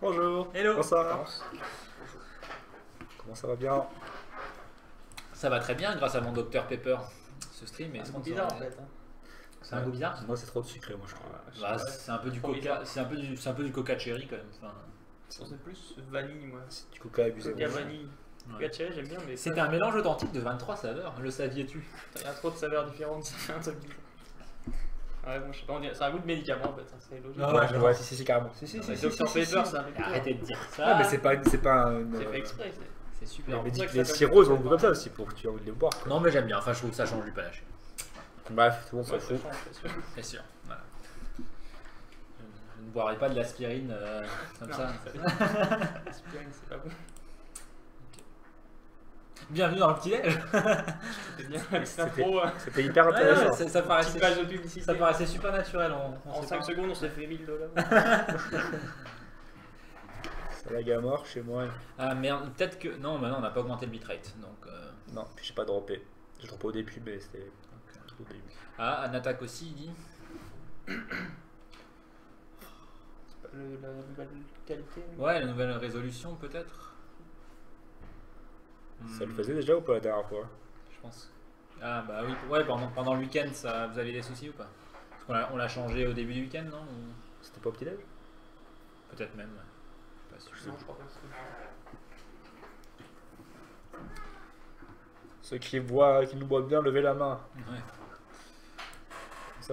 Bonjour. Hello. Bonsoir. Comment ça va bien? Ça va très bien grâce à mon Dr Pepper. Ce stream est C'est sponsorisé. bizarre en fait. Hein. C'est un goût bizarre. Moi, c'est trop de sucré, moi, je trouve. Bah, c'est un peu du Trop coca, bizarre. c'est un peu du coca cherry quand même. Enfin, C'est plus vanille, moi. C'est du coca abusé. Coca moi. vanille. ouais. Coca cherry, j'aime bien, mais C'est un mélange authentique de 23 saveurs. Le saviez-tu? il y a trop de saveurs différentes, ça fait un truc bizarre. Ouais, bon, je sais pas, c'est un goût de médicament en fait, hein, c'est logique. Ah Ouais, ouais, si, carrément. Si, Avec Dr Pepper, c'est un peu Arrêtez de dire ça. Ah, mais c'est pas un. C'est fait exprès, C'est super. Mais pour ça que les ça sirops, s'appelle ils ont goût comme ça aussi pour que tu aies envie de les boire. Quoi. Non mais j'aime bien. Enfin, je trouve que ça change du panache. Bref, tout le monde Ouais, s'en ça fout. change, c'est sûr. C'est sûr. Voilà. Je ne boirai pas de l'aspirine comme Non, ça. L'aspirine, c'est pas bon. Bienvenue dans le petit déj. C'est bien, avec cette intro, C'était hyper intéressant. Ça paraissait, petite page de publicité. ça paraissait super naturel. On En sait 5 pas. secondes, on s'est fait 1000 $. C'est la gamme mort chez moi. Ah merde, peut-être que. Non, maintenant on n'a pas augmenté le bitrate. Donc. Non, puis j'ai pas droppé. J'ai droppé au début, mais c'était au début. Ah, Anatak aussi, il dit. La nouvelle qualité. Ouais, la nouvelle résolution peut-être. Ça le faisait déjà ou pas la dernière fois? Je pense. Ah bah oui, ouais, pendant le week-end, ça, vous avez des soucis ou pas? Parce qu'on on l'a changé au début du week-end, non? Ou... C'était pas au petit-déj? Peut-être même, ouais. Pas sûr. Non, je crois pas que c'est. Ceux qui nous voient bien, levez la main. Ouais.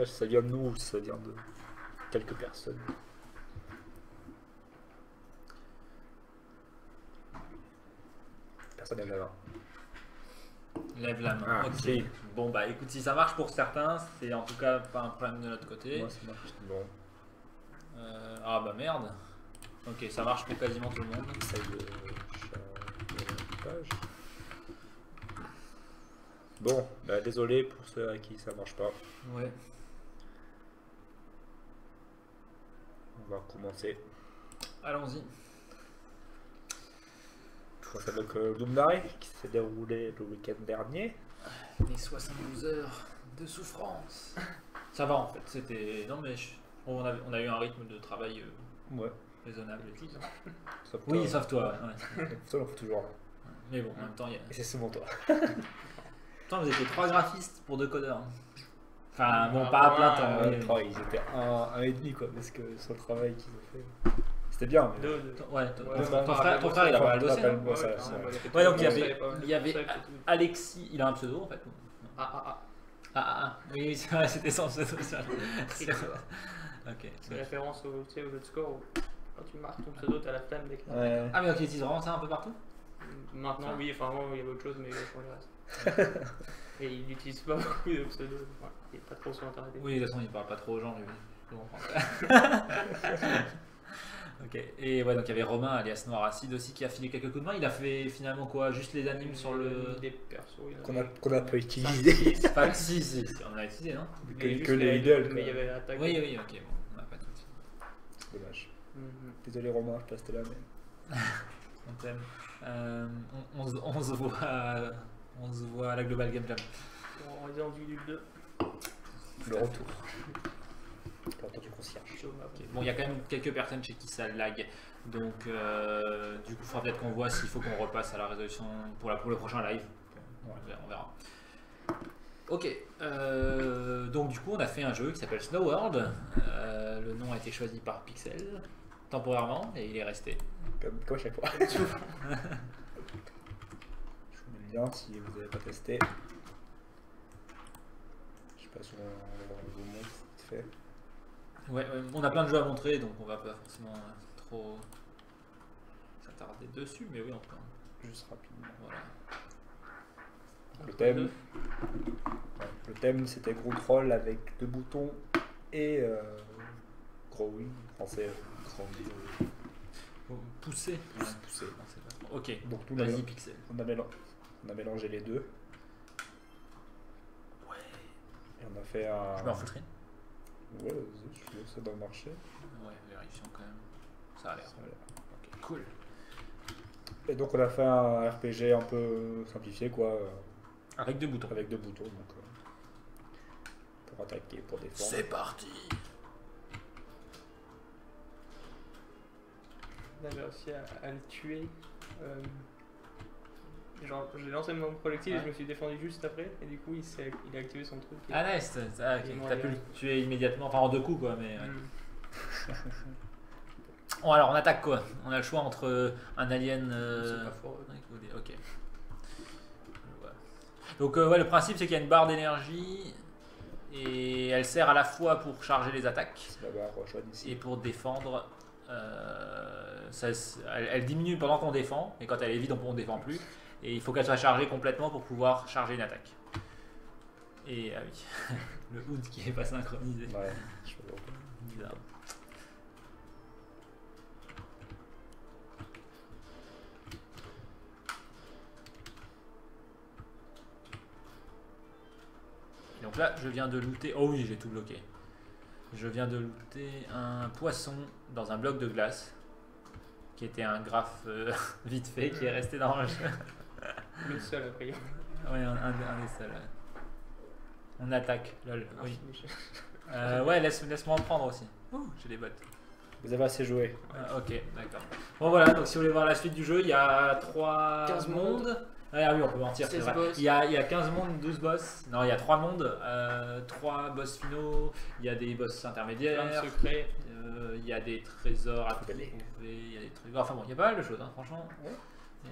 Ça vient de nous ou ça vient de quelques personnes. Personne lève la main. Lève la main. Ah, ok. si. Bon bah écoute, si ça marche pour certains, c'est en tout cas pas un problème de notre côté. Moi, ça marche. Bon, Ah bah merde. Ok, ça marche pour quasiment tout le monde. essaye de changer la page. Bon, bah désolé pour ceux à qui ça marche pas. Ouais. On va recommencer. Allons-y. Je crois que c'est donc Doomnary qui s'est déroulé le week-end dernier. Les 72 heures de souffrance. Ça va en fait, c'était. Non mais on a eu un rythme de travail Ouais. raisonnable. Sauf Oui, toi. sauf toi. Ouais. Toi, on fait toujours. Mais bon, en même temps, il y a. Et c'est souvent toi. Pourtant, vous étiez 3 graphistes pour 2 codeurs. Enfin, bon, pas à plein temps. Ouais, mais- ils étaient un et demi quoi, parce que sur le travail qu'ils ont fait. C'était bien. Mais... Deux. Ouais, Ouais, ton frère, il a pas mal dossier. non Ouais, ça, Ouais, ça. Ouais, donc il y ça, avait, pas- il y avait ça, c'est tout. Alexis, il a un pseudo en fait. Ah. Oui, oui, c'est vrai, c'était son pseudo. Ça. Ok. C'est référence au, tu sais, au jeu de score où quand tu marques ton pseudo, t'as la flemme dès que Ouais. Ah, mais ok, ils utilisent vraiment ça un peu partout. Maintenant, oui, enfin, avant, il y avait autre chose, mais il a changé le reste. Et il n'utilise pas beaucoup de pseudos. Ouais, il est pas trop sur internet. Oui, de toute façon, il parle pas trop aux gens, lui. Je comprends. Ok, et ouais, donc il y avait Romain alias Noir Acide aussi qui a filé quelques coups de main. Il a fait finalement quoi? Juste les animes sur le. Des persos. il y en Qu'on avait a pas utilisé. 5, 6. Enfin, si, on a utilisé, non? Que les idoles. Mais il y avait l'attaque. Oui, oui, ok, bon, on n'a pas tout. C'est dommage. Mhm. Désolé Romain, je restais là, mais. On t'aime. On se voit à la Global Game Jam. On est dans du 2. Le retour. Le retour du concierge. Ok. Bon, il y a quand même quelques personnes chez qui ça lag. Donc, du coup, il faudra peut-être qu'on voit s'il faut qu'on repasse à la résolution pour le prochain live. On verra. Ok. Donc, du coup, on a fait un jeu qui s'appelle Snow World. Le nom a été choisi par Pixel temporairement et il est resté. Comme chaque fois. Je vous mets le lien si vous n'avez pas testé. Je sais pas si on vous montre vite fait. Ouais, on a plein de jeux à montrer, donc on va pas forcément trop s'attarder dessus, mais oui, on peut. Juste rapidement. Voilà. Le thème. Ouais, le thème c'était gros troll avec 2 boutons et growing, français, grandir, Pousser. pousser. Ok. Donc nous, Vas-y, Pixel. on a mélangé les deux. Ouais. Et on a fait un. Je me refouterai. Ouais, vas-y, je laisse ça dans le marché. Ouais, vérifions quand même. Ça a l'air. Ça a l'air. Ok, cool. Et donc on a fait un RPG un peu simplifié quoi, Avec 2 boutons. avec 2 boutons donc, pour attaquer, pour défendre. C'est parti. Là, j'ai réussi à le tuer. Genre, j'ai lancé mon projectile et je me suis défendu juste après. Et du coup, il a activé son truc. Ah nice, t'as pu le tuer immédiatement, enfin en 2 coups quoi, mais... Ouais. Bon alors on attaque quoi? On a le choix entre un alien... C'est pas fort. Ok. Donc ouais, le principe c'est qu'il y a une barre d'énergie et elle sert à la fois pour charger les attaques et pour défendre. Elle diminue pendant qu'on défend et quand elle est vide on ne défend plus et il faut qu'elle soit chargée complètement pour pouvoir charger une attaque. Et ah oui, le HUD qui est pas synchronisé. Ouais, je vois. Bizarre. Donc là, je viens de looter. Oh oui, j'ai tout bloqué. Je viens de looter un poisson dans un bloc de glace qui était un graphe vite fait qui est resté dans le jeu. Le seul a priori. Oui, un des seuls. Ouais. On attaque. Lol. Oui. Ouais, laisse-moi en prendre aussi. J'ai des bottes. Vous avez assez joué. Ok, d'accord. Bon voilà, donc si vous voulez voir la suite du jeu, il y a 15 mondes. Ah oui, on peut mentir, c'est vrai. Il y a 15 mondes, 12 boss. Non, il y a 3 mondes, 3 boss finaux, il y a des boss intermédiaires, Plein de secrets. Il y a des trésors à trouver, il y a des trucs. Enfin bon, il y a pas mal de choses, hein, franchement.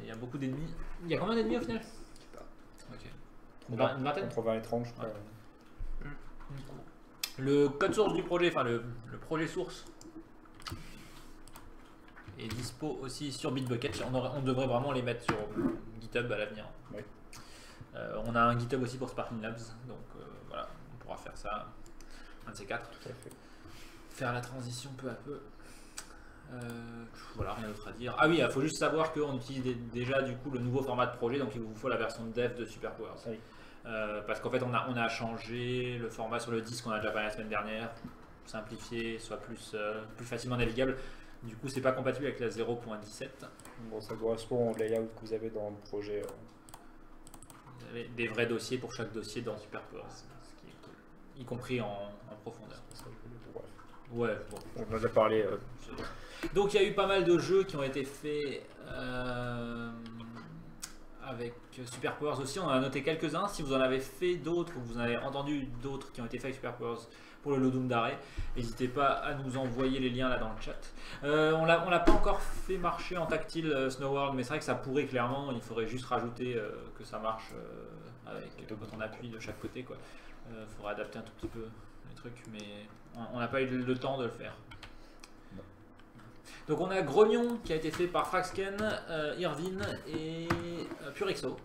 Il y a beaucoup d'ennemis. Il y a combien d'ennemis au final? Je sais pas. Ok. Une vingtaine. Entre 20 et 30, je crois. Ouais. Le code source du projet, enfin le projet source, est dispo aussi sur Bitbucket. On devrait vraiment les mettre sur GitHub à l'avenir. Oui. On a un GitHub aussi pour Sparking Labs, donc voilà, on pourra faire ça, un de ces 4. Faire la transition peu à peu. Voilà, rien d'autre à dire. Ah oui, il faut juste savoir qu'on utilise déjà du coup le nouveau format de projet, donc il vous faut la version dev de Superpowers. Oui. Parce qu'en fait on a changé le format sur le disque, on a déjà parlé la semaine dernière, simplifié, soit plus facilement navigable. Du coup c'est pas compatible avec la 0.17. Bon, ça correspond au layout que vous avez dans le projet. Vous avez des vrais dossiers pour chaque dossier dans Superpowers, ce qui est cool, y compris en profondeur. Ouais, bon. On en a déjà parlé. Donc il y a eu pas mal de jeux qui ont été faits avec Superpowers aussi. On en a noté quelques-uns. Si vous en avez fait d'autres ou vous en avez entendu d'autres qui ont été faits avec Superpowers pour le Lodum d'arrêt, n'hésitez pas à nous envoyer les liens là dans le chat. On l'a pas encore fait marcher en tactile Snow World, mais c'est vrai que ça pourrait clairement. Il faudrait juste rajouter que ça marche avec quand on appuie de chaque côté, quoi. Faudrait adapter un tout petit peu les trucs, mais on n'a pas eu le temps de le faire. Donc on a Grognon qui a été fait par Fraxken, Irvine et Purexo.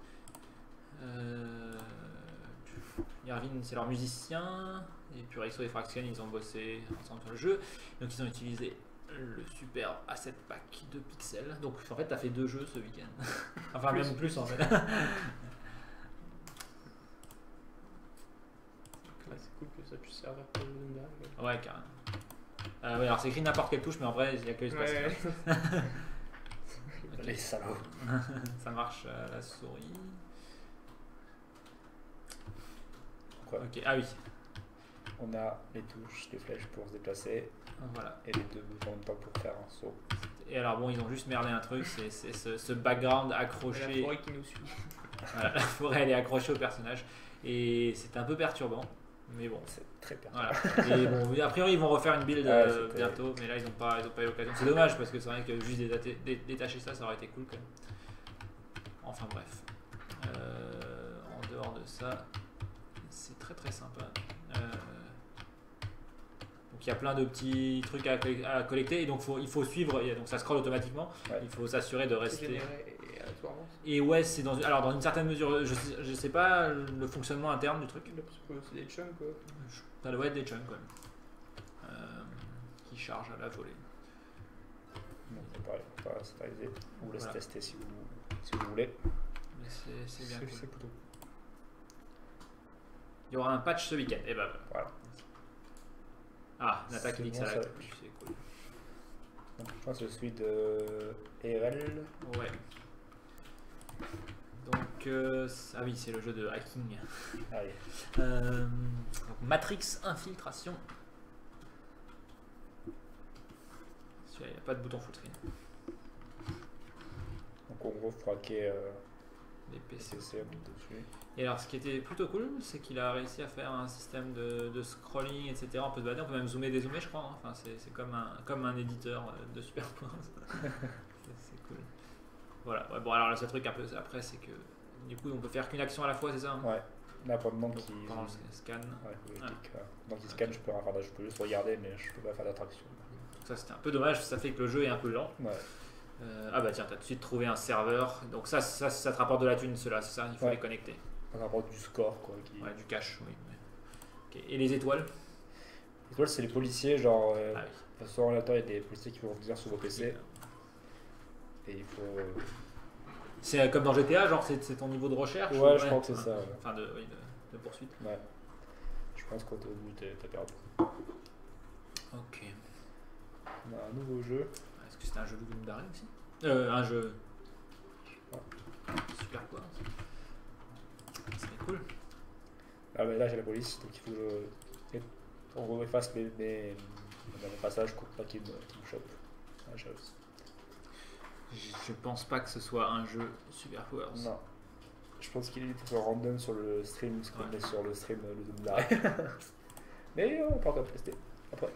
Irvine c'est leur musicien et Purexo et Fraxken ils ont bossé ensemble sur le jeu. Donc ils ont utilisé le super asset pack de pixels. Donc en fait tu as fait 2 jeux ce week-end. Enfin même plus en fait. C'est cool que ça puisse servir pour le Lodum d'arrêt. Ouais carrément. Ouais, alors c'est écrit n'importe quelle touche, mais en vrai, il n'y a que l'espace. Okay. Les salauds. Ça marche à la souris. Quoi? Ok, ah oui. On a les touches, les flèches pour se déplacer. Voilà. Et les 2 boutons de temps pour faire un saut. Et alors bon, ils ont juste merdé un truc, c'est ce background accroché. La forêt qui nous suit. Voilà, la forêt elle est accrochée au personnage. Et c'est un peu perturbant. Mais bon, c'est très perturbant. Voilà. Et bon, a priori ils vont refaire une build bientôt, mais là ils n'ont pas eu l'occasion. C'est dommage parce que c'est vrai que juste détacher ça aurait été cool quand même. Enfin bref. En dehors de ça, c'est très très sympa. Donc il y a plein de petits trucs à collecter et donc il faut suivre, donc ça scrolle automatiquement. Ouais. Il faut s'assurer de rester. Et ouais, c'est dans une certaine mesure, je sais pas le fonctionnement interne du truc. C'est des chunks quoi. Ça doit être des chunks quoi. Qui chargent à la volée. Bon, c'est pareil, on va stabiliser. On vous laisse tester si vous voulez. Mais c'est bien cool. C'est plutôt. Il y aura un patch ce week-end. Et bah voilà. Ah, l'attaque Elix à la c'est cool. Donc, je pense que c'est celui de ERL. Ouais. Donc, ah oui, c'est le jeu de hacking. Ah oui. Donc, Matrix Infiltration. Celui-là, il n'y a pas de bouton full screen. Donc en gros, il faudra qu'il y ait Les PC. CC dessus. Et alors, ce qui était plutôt cool, c'est qu'il a réussi à faire un système de scrolling, etc. On peut se balader, on peut même zoomer, dézoomer, je crois. Hein. Enfin, c'est comme un éditeur de Superpoint. C'est cool. Voilà. Ouais, bon, alors, le seul truc un peu après, c'est que du coup, on peut faire qu'une action à la fois, c'est ça hein. Ouais. Là, pendant qu'il Pendant le scan. pendant qu'il scanne, je peux juste regarder, mais je peux pas faire d'attraction. Ça, c'était un peu dommage, ça fait que le jeu est un peu lent. Ouais. Ah bah tiens, t'as tout de suite trouvé un serveur. Donc ça te rapporte de la thune, cela, c'est ça, il faut les connecter. Ça rapporte du score, quoi. Ouais, du cash, oui. Okay. Et les étoiles? Les étoiles, c'est les policiers, genre. Ah oui. De toute façon, en il y a des policiers qui vont venir sur vos PC. Et il faut. C'est comme dans GTA, genre c'est ton niveau de recherche? Ouais, je crois que c'est ça. Ouais. Enfin, de poursuite. Ouais. Je pense qu'au bout, t'as perdu. Ok. On a un nouveau jeu. Est-ce que c'était un jeu de Gundam aussi? Un jeu. Super quoi. C'est cool. Ah, bah là, j'ai la police, donc il faut que on refasse mes passages pour pas qu'ils me chopent. Ah, Je pense pas que ce soit un jeu Super Powers. Non. Je pense qu'il est plutôt random sur le stream, parce qu'on est sur le stream le Doom d'arrêt. Mais on peut encore tester après.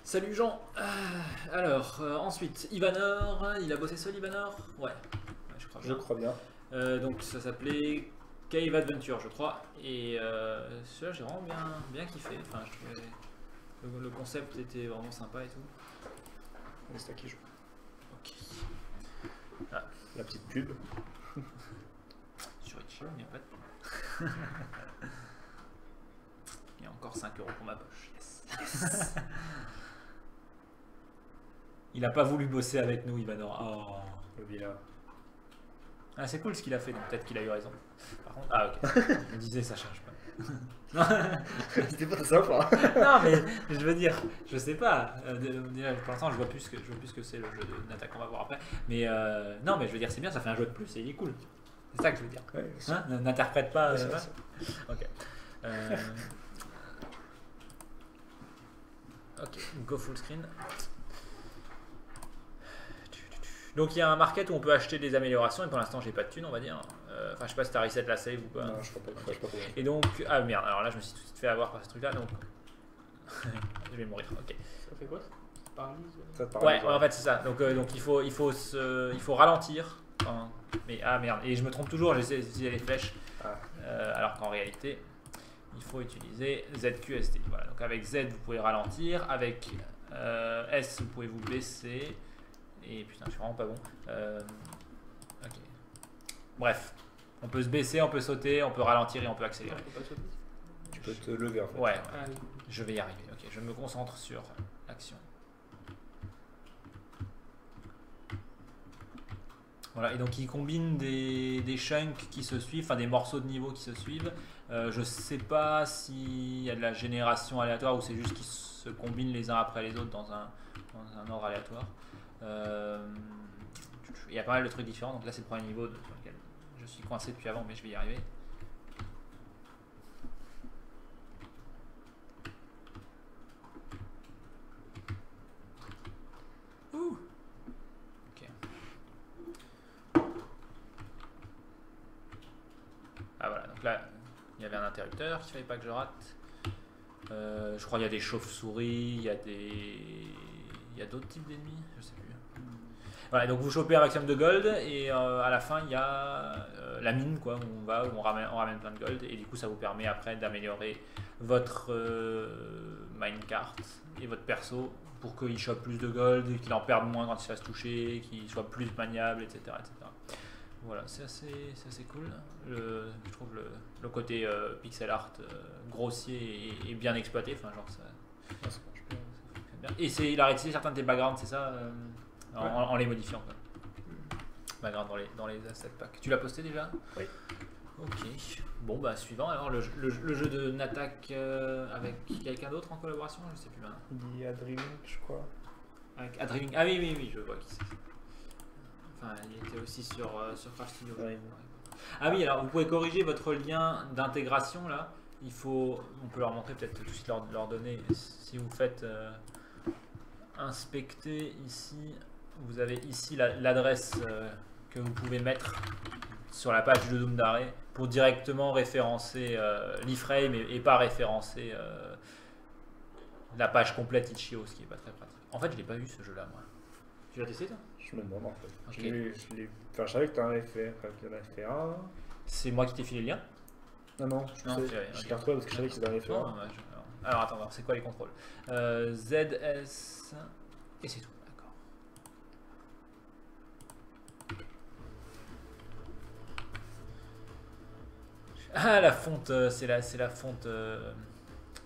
Salut Jean. Alors, ensuite, Ivanor. Il a bossé seul, Ivanor? Ouais, je crois bien. Je crois bien. Donc ça s'appelait Cave Adventure, je crois. Et celui-là, j'ai vraiment bien kiffé. Enfin, je trouvais le concept était vraiment sympa et tout. C'est à qui joue. Ok. Ah, la petite pub. Sur Itch.io, il n'y a pas de... Il y a encore 5 € pour ma poche. Yes. Il a pas voulu bosser avec nous, Ivanor. Oh. Le vilain. Ah, c'est cool ce qu'il a fait, donc peut-être qu'il a eu raison. Par contre, ah ok. Je me disais, ça change pas. C'était pas sympa. Non, mais je veux dire, je sais pas. Pour l'instant, je vois plus que c'est le jeu de Nata qu'on va voir après. Mais non, mais je veux dire, c'est bien, ça fait un jeu de plus et il est cool. C'est ça que je veux dire. Ouais, Hein, n'interprète pas. ouais, Ok. Ok, go full screen. Donc il y a un market où on peut acheter des améliorations et pour l'instant j'ai pas de thunes on va dire. Enfin je sais pas si t'as reset la save ou pas. Non, je crois pas. Okay. Je crois pas. Et donc, ah merde, alors là je me suis tout de suite fait avoir par ce truc là donc. Je vais mourir, ok. Ça fait quoi? Ça paralyse? Ça te Ouais, parle, en fait c'est ça. Donc il faut ralentir. Enfin, mais ah merde, et je me trompe toujours, j'essaie d'utiliser les flèches. Alors qu'en réalité, il faut utiliser ZQSD. Voilà, donc avec Z vous pouvez ralentir, avec S vous pouvez vous baisser. Et putain, je suis vraiment pas bon. Ok. Bref, on peut se baisser, on peut sauter, on peut ralentir et on peut accélérer. Tu peux te lever en fait. Ouais, Ah, oui. je vais y arriver. Ok, je me concentre sur l'action. Voilà, et donc il combine des chunks qui se suivent, enfin des morceaux de niveau qui se suivent. Je sais pas s'il y a de la génération aléatoire ou c'est juste qu'ils se combinent les uns après les autres dans un ordre aléatoire. Il y a pas mal de trucs différents, donc là c'est le premier niveau sur lequel je suis coincé depuis avant, mais je vais y arriver. Ouh. Ok. Ah voilà, donc là il y avait un interrupteur qu'il fallait pas que je rate. Je crois qu'il y a des chauves-souris, il y a d'autres types d'ennemis, je sais plus. Voilà, donc vous chopez un maximum de gold et à la fin il y a la mine quoi, où on ramène plein de gold et du coup ça vous permet après d'améliorer votre minecart et votre perso pour qu'il chope plus de gold, qu'il en perde moins quand il se fasse toucher, qu'il soit plus maniable, etc. Voilà, c'est assez cool. Je trouve le côté pixel art grossier et bien exploité, enfin genre ça fonctionne bien. Et il a réutilisé certains de tes backgrounds, c'est ça en les modifiant quoi. Background dans les asset packs. Tu l'as posté déjà? Oui. Ok. Bon bah suivant alors le jeu de Natak avec quelqu'un d'autre en collaboration, je sais plus maintenant. Il y a Dreaming, je crois. Avec Adreaming. Ah oui, je vois qui c'est. Enfin, il était aussi sur Crash Studio. Ouais. Ah oui, alors vous pouvez corriger votre lien d'intégration là. On peut leur montrer peut-être tout de suite leur donner. Si vous faites inspecter ici, vous avez ici l'adresse que vous pouvez mettre sur la page de Doom d'arrêt pour directement référencer l'iframe et pas référencer la page complète Itch.io, ce qui est pas très pratique. En fait, je l'ai pas vu ce jeu-là, moi. Tu l'as testé, toi? Je me demande en fait. Ok. Enfin, je savais que tu en avais fait, qu'il y en avait fait un. C'est moi qui t'ai filé le lien? Non, Non, je ok. l'ai retrouvé parce que je savais que c'était en avait fait Non, un. alors attends, c'est quoi les contrôles? ZS et c'est tout, d'accord. Ah, la fonte, c'est la fonte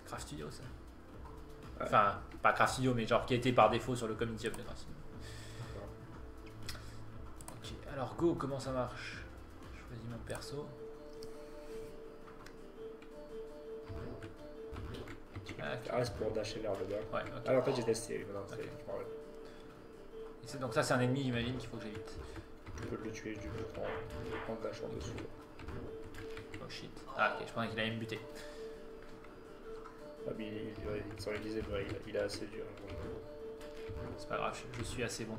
Craft Studio, ça. Ouais. Enfin, pas Craft Studio, mais genre qui a été par défaut sur le community of the Craft Studio. Ok, alors go, comment ça marche? Je choisis mon perso. Ah, ok. Reste pour dasher vers le bas. Ouais, ok. Ah, en fait, j'ai testé. Non, Ok. je me rappelle. Donc ça, c'est un ennemi, j'imagine, qu'il faut que j'évite. Tu peux le tuer, je prends dash en dessous. Oh shit. Ah ok, je pensais qu'il allait me buter. Ah, mais sans le disait, il est assez dur. C'est pas grave, je suis assez bon.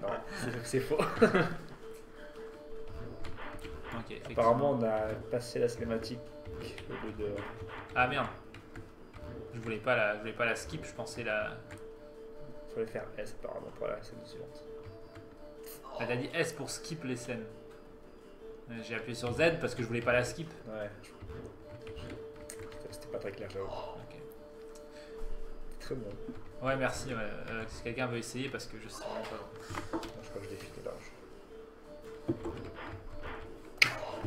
Non, c'est faux. Ok, effectivement. Apparemment, on a passé la cinématique au lieu de. Ah merde. Je voulais pas la skip, je pensais la... Il fallait faire S apparemment pour la scène suivante. Elle a dit S pour skip les scènes. J'ai appuyé sur Z parce que je voulais pas la skip. Ouais. C'était pas très clair, j'avoue. Ok. Très bon. Ouais, merci. Ouais. Si quelqu'un veut essayer parce que je sais vraiment pas. Non, je crois que je l'ai filé large.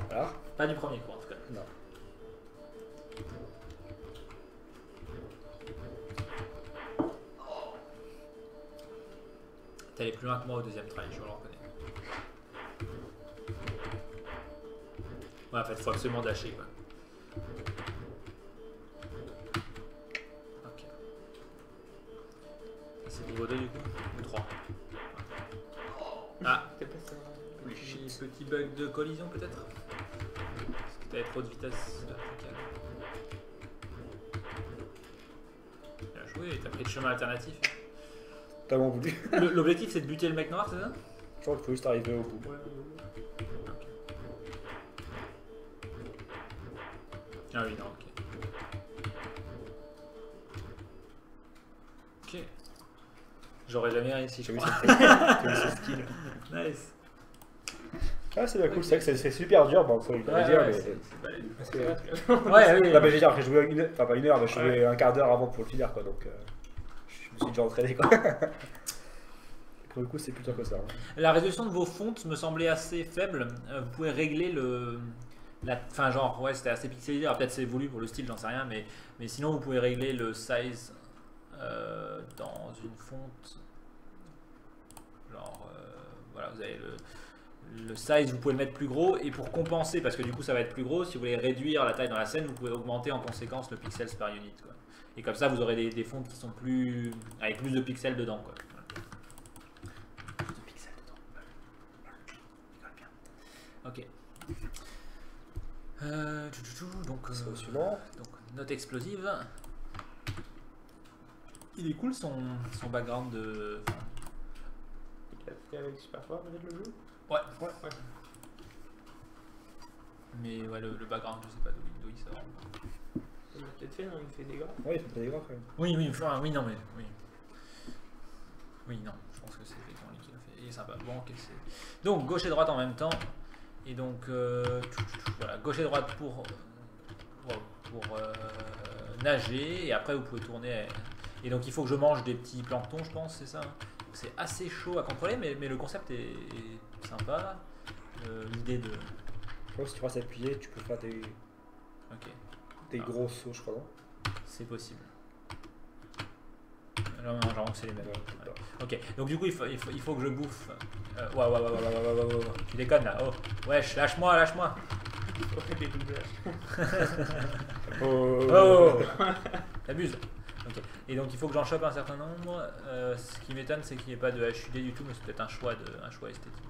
Alors Pas du premier coup en tout cas. Non. T'es allé plus loin que moi au deuxième try, je le reconnais. Ouais, en fait, faut absolument dasher quoi. Ok. C'est niveau 2 du coup? Ou 3? Ah, T'es passé petit bug de collision peut-être? Parce que t'avais trop de vitesse verticale. Bien joué, t'as pris le chemin alternatif. T'as bon voulu. L'objectif c'est de buter le mec noir, c'est ça? Je crois qu'il faut juste arriver au bout. Ah oui, non, ok. Ok. J'aurais jamais réussi, je J'ai vu crois. ce skill. Nice. Ah, c'est bien cool, c'est vrai que c'est super dur, bon, faut le dire, mais. c'est balèze. Parce que. Ouais, oui. Non, mais je veux dire, j'ai joué une heure, enfin pas une heure, mais je jouais un quart d'heure avant pour le finir, quoi, donc je me suis déjà entraîné, quoi. Pour le coup, c'est plus dur que ça. Hein. La résolution de vos fontes me semblait assez faible. Vous pouvez régler le. Enfin, genre, ouais, c'était assez pixelisé. Alors, peut-être c'est voulu pour le style, j'en sais rien, mais sinon, vous pouvez régler le size dans une fonte. Genre, voilà, vous avez le size, vous pouvez le mettre plus gros. Et pour compenser, parce que du coup, ça va être plus gros, si vous voulez réduire la taille dans la scène, vous pouvez augmenter en conséquence le pixels par unit. Quoi. Et comme ça, vous aurez des fontes qui sont plus. Avec plus de pixels dedans. Quoi. Plus de pixels dedans. Ok. Donc, C'est au suivant. donc, note explosive. Il est cool son background de. Il a fait avec Super Power peut-être le jeu? Ouais. Ouais. Mais ouais, le background, je sais pas d'où il sort. Il l'a peut-être fait, non? Il fait des gras. Ouais, il fait des gras quand même. Oui, non, mais oui. Oui, non, je pense que c'est effectivement lui qui l'a fait. Il est sympa. Bon, ok, c'est. Donc, gauche et droite en même temps. Et donc, voilà, gauche et droite pour nager. Et après, vous pouvez tourner. Et donc, il faut que je mange des petits planctons, je pense, c'est ça. C'est assez chaud à contrôler, mais le concept est sympa. L'idée de. Je crois que si tu restes appuyé, tu peux faire des gros sauts, je crois, non? C'est possible. Non, genre c'est les mêmes. Ouais, peut-être Ouais. Ok, donc du coup il faut que je bouffe. Ouais. Tu déconnes là. Oh, wesh, lâche-moi. On fait des doublages. Oh, t'abuses. Ok, et donc il faut que j'en chope un certain nombre. Ce qui m'étonne, c'est qu'il n'y ait pas de HUD du tout, mais c'est peut-être un choix esthétique.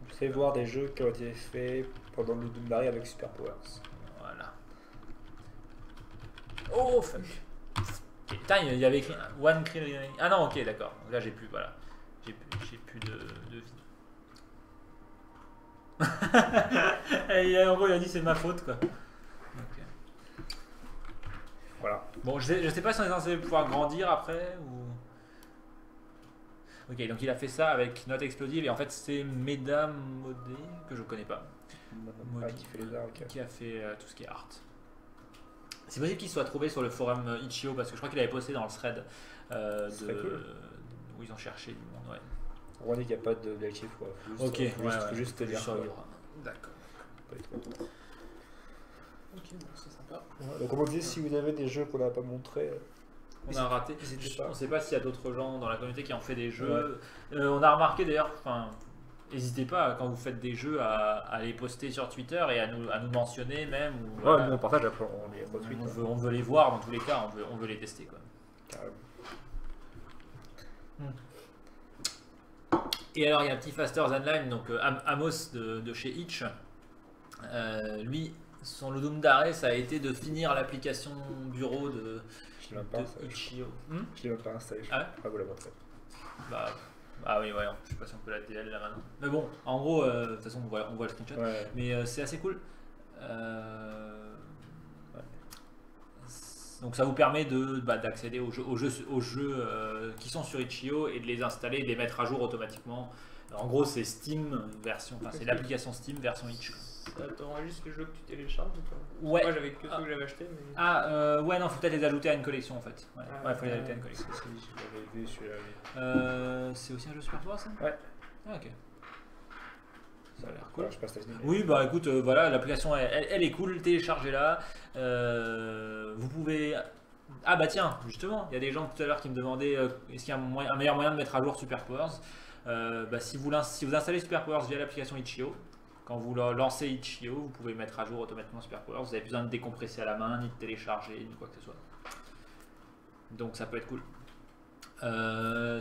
Fais voir des jeux qui ont été faits pendant le Doom Barry avec Super Powers. Voilà. Oh fuck. Putain, il y avait écrit One Kill. Ah non, ok, d'accord. Là j'ai plus, voilà. J'ai plus de vie. Et en gros, il a dit c'est ma faute quoi. Ok. Voilà. Bon, je sais pas si on est censé pouvoir grandir après ou. Ok, donc il a fait ça avec Note Explosive et en fait c'est Mesdames Modé que je connais pas. Ah, qui fait les arts, ok. Qui a fait tout ce qui est art. C'est possible qu'il soit trouvé sur le forum Itch.io parce que je crois qu'il avait posté dans le thread Cool. où ils ont cherché du monde. Ouais. On dit qu'il n'y a pas d'objectif, quoi. Ok, faut juste te dire. D'accord. Ok, bon, c'est sympa. Ouais, donc, comme on disait, si vous avez des jeux qu'on n'a pas montrés, On a raté. n'hésitez pas. On ne sait pas s'il y a d'autres gens dans la communauté qui ont fait des jeux. Ouais. On a remarqué d'ailleurs, n'hésitez pas quand vous faites des jeux à les poster sur Twitter et à nous mentionner même. Ou, Ouais, voilà. nous on partage après, on les retweet. On veut les voir dans tous les cas, on veut les tester quoi. Carrément. Et alors il y a un petit Faster Than Lime, donc Amos de chez Itch. Lui, son Ludum Dare, ça a été de finir l'application bureau de Itch.io. Je l'ai même pas installé. Ah ouais, vous la montrer. Ah oui, ouais, je sais pas si on peut la DL là maintenant. Mais bon, en gros, de toute façon, on voit le screenshot. Ouais. Mais c'est assez cool. Donc ça vous permet d'accéder aux jeux qui sont sur Itch.io et de les installer et de les mettre à jour automatiquement. Alors, en gros, c'est Steam version, c'est l'application Steam version Itch. Ça t'enregistre les jeux que tu télécharges ou pas? Ouais. Moi j'avais que ceux que j'avais achetés. Mais... Ouais, non, faut peut-être les ajouter à une collection en fait. Ouais, faut les ajouter à une collection. Je l'avais vu celui-là. C'est aussi un jeu Super Pouvoir ça? Ouais. Ah, ok. Ça a l'air cool. Ouais, je passe ta vidéo. Oui, bah écoute, voilà, l'application elle est cool, téléchargez-la. Vous pouvez. Ah bah tiens, justement, il y a des gens tout à l'heure qui me demandaient est-ce qu'il y a un meilleur moyen de mettre à jour Super Powers. Si vous installez Super Powers via l'application Itch.io, quand vous lancez Itch.io, vous pouvez mettre à jour automatiquement Super Powers. Vous n'avez plus besoin de décompresser à la main, ni de télécharger, ni quoi que ce soit. Donc ça peut être cool.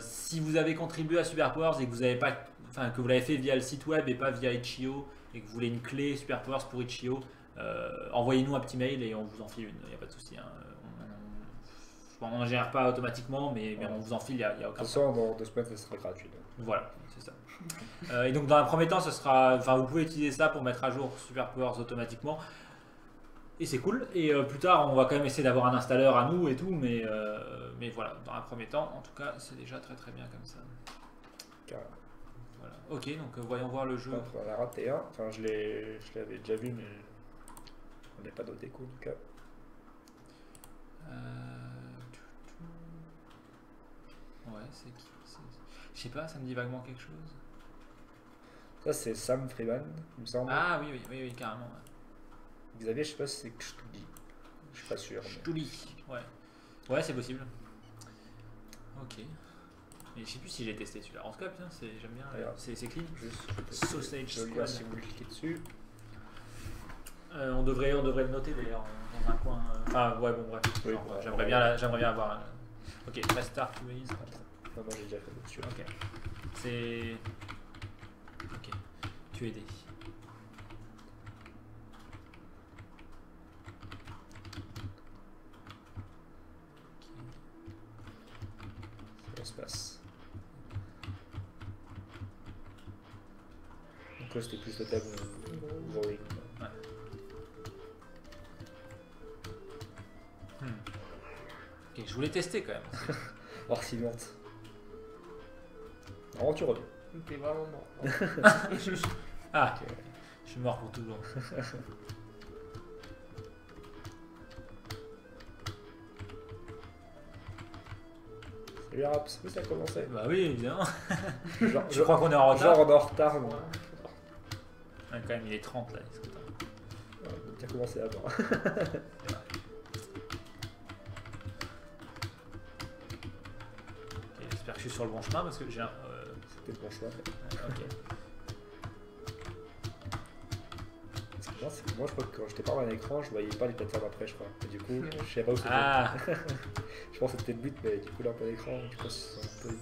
Si vous avez contribué à Super Powers et que vous avez pas, que vous l'avez fait via le site web et pas via Itch.io et que vous voulez une clé Super Powers pour Itch.io, envoyez-nous un petit mail et on vous en file une. Il n'y a pas de souci. Hein. On ne gère pas automatiquement, mais on vous en file. Il n'y a aucun problème. Dans 2 semaines, ça sera gratuit. Donc. Voilà, c'est ça. Et donc dans un premier temps, vous pouvez utiliser ça pour mettre à jour Super Powers automatiquement. Et c'est cool. Et plus tard, on va quand même essayer d'avoir un installeur à nous et tout, mais voilà, dans un premier temps, en tout cas, c'est déjà très très bien comme ça. Carrément. Voilà. Ok, donc voyons voir le jeu. On a raté un. Enfin, je l'avais déjà vu, mais on n'est pas noté cool en tout cas. Ouais, c'est qui? Je sais pas, ça me dit vaguement quelque chose. Ça, c'est Sam Freeman, il me semble. Ah oui, carrément. Ouais. Xavier, je sais pas si c'est Kstudi. Je suis pas sûr. Kstudi, ouais. Ouais, c'est possible. Ok. Mais je sais plus si j'ai testé celui-là. En tout cas, putain, j'aime bien. C'est clean. Sausage Squad. Si vous cliquez dessus. On devrait le noter d'ailleurs dans un coin. Enfin, ouais, bon, bref. Oui, j'aimerais bien avoir. Ok, Restart Waze. Non, moi j'ai déjà fait dessus. Ok. C'est. Ok. Tu es aidé. Ça se passe. Donc là c'était plus le thème Warring. Ouais. Ok, je voulais tester quand même. Or silente. Non, tu reviens. T'es vraiment mort. Ah, okay. Je suis mort pour toujours. Salut Raps, oui ça a commencé. Bah oui, évidemment. Je crois qu'on est en retard. Genre on est en retard. Non. Ouais, quand même, il est 30 là. Ouais, tu as commencé avant. J'espère que je suis sur le bon chemin parce que j'ai un. C'était le bon choix. Ok. Moi je crois que quand j'étais pas à l'écran, je voyais pas les plateformes après, je crois. Et du coup, je savais pas où c'était. Ah. Je pense que c'était le but, mais du coup là pas l'écran, du coup c'est un peu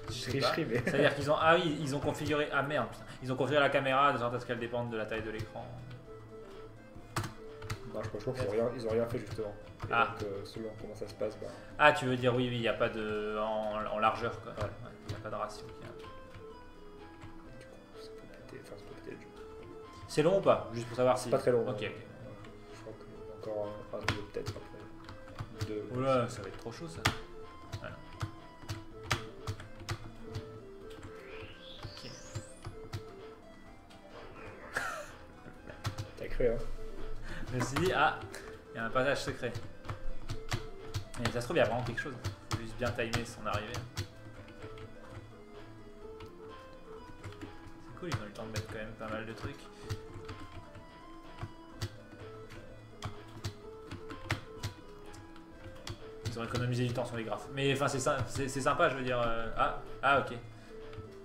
tricherie. Mais... C'est-à-dire qu'ils ont. Ah oui, ils ont configuré. Ah merde, putain. Ils ont configuré la caméra de sorte à ce qu'elle dépende de la taille de l'écran. Non, je crois qu'ils ont rien fait justement. Et donc, selon comment ça se passe, bah... Ah, tu veux dire, oui, il n'y a pas de. En largeur, quoi. Ouais. Il n'y a pas de ratio. Du coup, ça peut péter le jeu. C'est long ou pas? Juste pour savoir si. C'est pas très long. Ok. Je crois qu'il y a encore un niveau peut-être après. Deux. Oula, ça va être trop chaud ça. Voilà. Ok. T'as cru, hein? Je me suis dit, ah, il y a un passage secret. Mais ça se trouve, il y a vraiment quelque chose. Il faut juste bien timer son arrivée. C'est cool, ils ont eu le temps de mettre quand même pas mal de trucs. Ils ont économisé du temps sur les graphes. Mais enfin, c'est sympa, je veux dire. Ah, ok.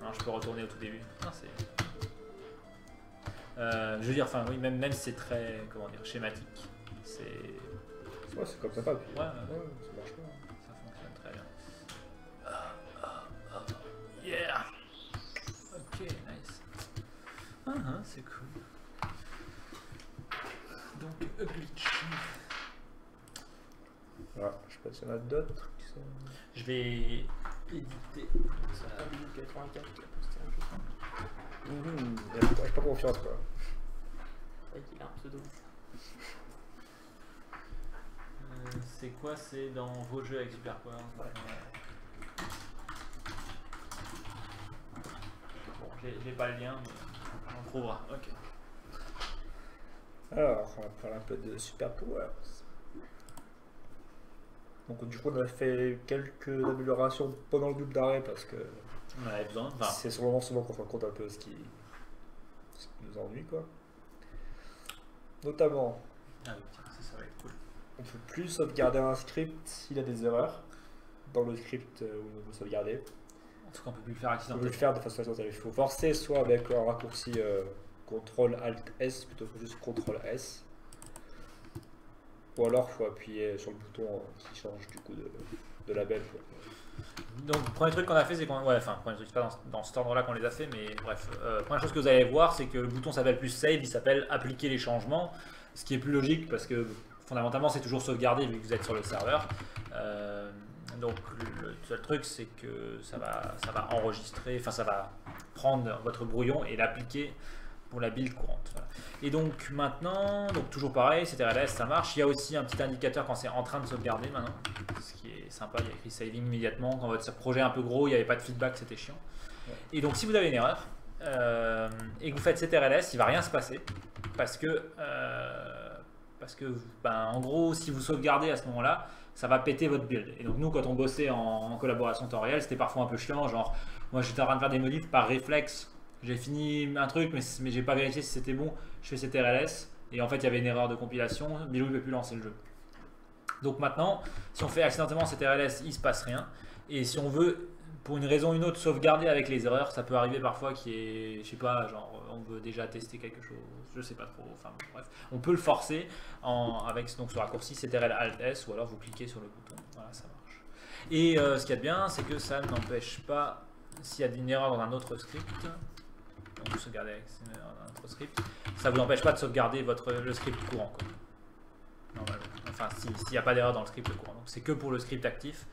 Alors, je peux retourner au tout début. Non, c'est. Je veux dire, enfin, oui, même si c'est très, comment dire, schématique, c'est. Ouais, c'est comme ça, pas. Puis, Ouais, ça marche pas. ça fonctionne très bien. Yeah! Ok, nice. C'est cool. Donc, a glitch. Voilà, je sais pas s'il y en a d'autres qui sont. Je vais éditer ça. C'est un billet de 84 qui a posté un jeu. J'ai pas confiance, quoi. C'est vrai qu'il a un pseudo. C'est quoi? C'est dans vos jeux avec Super Power. Bon, j'ai pas le lien, mais on trouvera. Ok. Alors, on va parler un peu de Super Powers. Donc, du coup, on a fait quelques améliorations pendant le double d'arrêt parce que On en avait besoin. Enfin, c'est sur le moment souvent qu'on se rend compte un peu ce qui nous ennuie, quoi. Notamment, ah oui, tiens, ça va être cool. on peut plus sauvegarder un script s'il a des erreurs dans le script où on veut sauvegarder. En tout cas, on peut plus le faire On peut accidentellement. le faire de façon accidentelle. Il faut forcer soit avec un raccourci CTRL-ALT-S plutôt que juste CTRL-S. Ou alors il faut appuyer sur le bouton qui change du coup de label, quoi. Donc, le premier truc qu'on a fait, c'est qu'on. Ouais, enfin, premier truc, c'est pas dans cet ordre-là qu'on les a fait, mais bref. Première chose que vous allez voir, c'est que le bouton s'appelle plus save, il s'appelle appliquer les changements, ce qui est plus logique parce que fondamentalement, c'est toujours sauvegardé vu que vous êtes sur le serveur. Donc, le seul truc, c'est que ça va enregistrer, enfin, ça va prendre votre brouillon et l'appliquer pour la build courante. Voilà. Et donc maintenant, donc toujours pareil, CTRL-S, ça marche. Il y a aussi un petit indicateur quand c'est en train de sauvegarder maintenant, ce qui est sympa. Il y a écrit saving immédiatement. Quand votre projet est un peu gros, il n'y avait pas de feedback, c'était chiant. Ouais. Et donc si vous avez une erreur et que vous faites CTRL-S, il ne va rien se passer parce que en gros, si vous sauvegardez à ce moment-là, ça va péter votre build. Et donc nous, quand on bossait en collaboration temps réel, c'était parfois un peu chiant. Genre, moi j'étais en train de faire des modifs par réflexe. J'ai fini un truc, mais j'ai pas vérifié si c'était bon. Je fais CTRL-S et en fait il y avait une erreur de compilation. Bilou ne peut plus lancer le jeu. Donc maintenant, si on fait accidentellement CTRL-S, il se passe rien. Et si on veut, pour une raison ou une autre, sauvegarder avec les erreurs, ça peut arriver parfois qui est, je sais pas, genre on veut déjà tester quelque chose, je sais pas trop. Enfin bref, on peut le forcer avec donc ce raccourci CTRL-ALT-S ou alors vous cliquez sur le bouton. Voilà, ça marche. Et ce qu'il y a de bien, c'est que ça n'empêche pas, s'il y a une erreur dans un autre script. Donc sauvegarder avec notre script, ça vous empêche pas de sauvegarder le script courant, quoi. Normalement. Enfin, s'il n'y a pas d'erreur dans le script courant. Donc c'est que pour le script actif,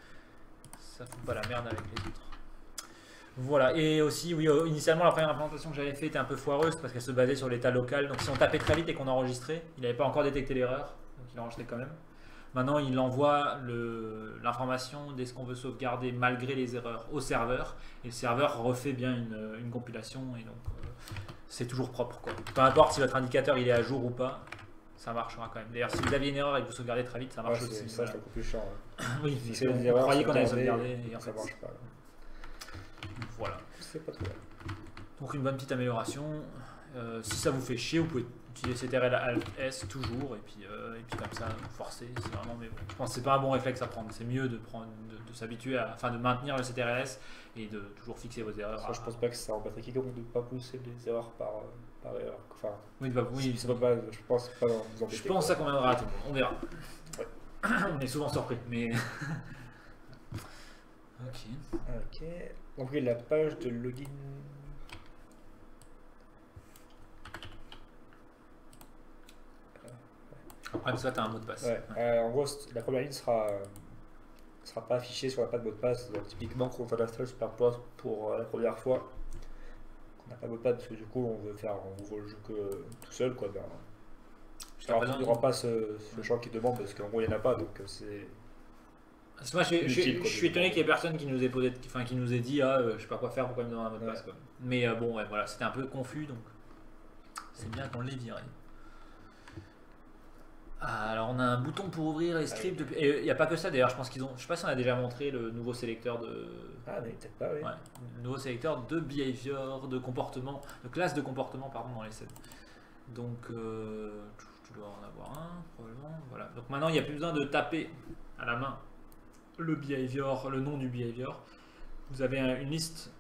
ça fout pas la merde avec les autres. Voilà, et aussi, oui, initialement la première implémentation que j'avais fait était un peu foireuse parce qu'elle se basait sur l'état local. Donc si on tapait très vite et qu'on enregistrait, il n'avait pas encore détecté l'erreur, donc il enregistrait quand même. Maintenant, il envoie l'information dès ce qu'on veut sauvegarder malgré les erreurs au serveur. Et le serveur refait bien une compilation. Et donc, c'est toujours propre, quoi. Peu importe si votre indicateur il est à jour ou pas, ça marchera quand même. D'ailleurs, si vous aviez une erreur et que vous sauvegardez très vite, ça marche aussi. Ça, c'est beaucoup plus chiant. Ouais. Oui, si on croyait qu'on allait sauvegarder et en ça fait, marche pas. Voilà. C'est pas trop bien. Donc, une bonne petite amélioration. Si ça vous fait chier, vous pouvez utiliser CTRL-ALT-S toujours et puis comme ça vous forcez, c'est vraiment, mais bon, je pense que c'est pas un bon réflexe à prendre, c'est mieux de s'habituer à, enfin de maintenir le CTRL-S et de toujours fixer vos erreurs. Ça, je pense pas que ça embêterait quiconque de ne pas pousser les erreurs par erreur. Enfin, oui, c'est pas mal, je pense pas vous embêter. Je pense que ça conviendra à tout le monde, on verra. Ouais. On est souvent surpris, mais ok. Donc oui, la page de login. Ouais, ça, tu as un mot de passe. Ouais. En gros, la première ligne sera pas affichée si on n'a pas de mot de passe. Donc, typiquement, quand on installe Superplot pour la première fois, qu'on n'a pas de mot de passe parce que du coup, on veut faire en gros le jeu que tout seul, quoi. Ben, il n'y aura pas ce champ qui demande parce qu'en gros, il n'y en a pas. Donc, c'est. Parce que moi, je suis étonné qu'il y ait personne qui nous ait posé, enfin, qui nous ait dit je sais pas quoi faire, pourquoi il me demande un mot de passe, quoi. Mais bon, ouais, voilà, c'était un peu confus, donc c'est bien qu'on l'ait viré. Alors on a un bouton pour ouvrir les scripts. Et il n'y a pas que ça d'ailleurs, je pense qu'ils ont. Je sais pas si on a déjà montré le nouveau sélecteur de. Ah mais peut-être pas, oui. Ouais, le nouveau sélecteur de behavior, de comportement, de classe de comportement, pardon, dans les scènes. Donc tu dois en avoir un, probablement. Voilà. Donc maintenant il n'y a plus besoin de taper à la main le behavior, le nom du behavior. Vous avez une liste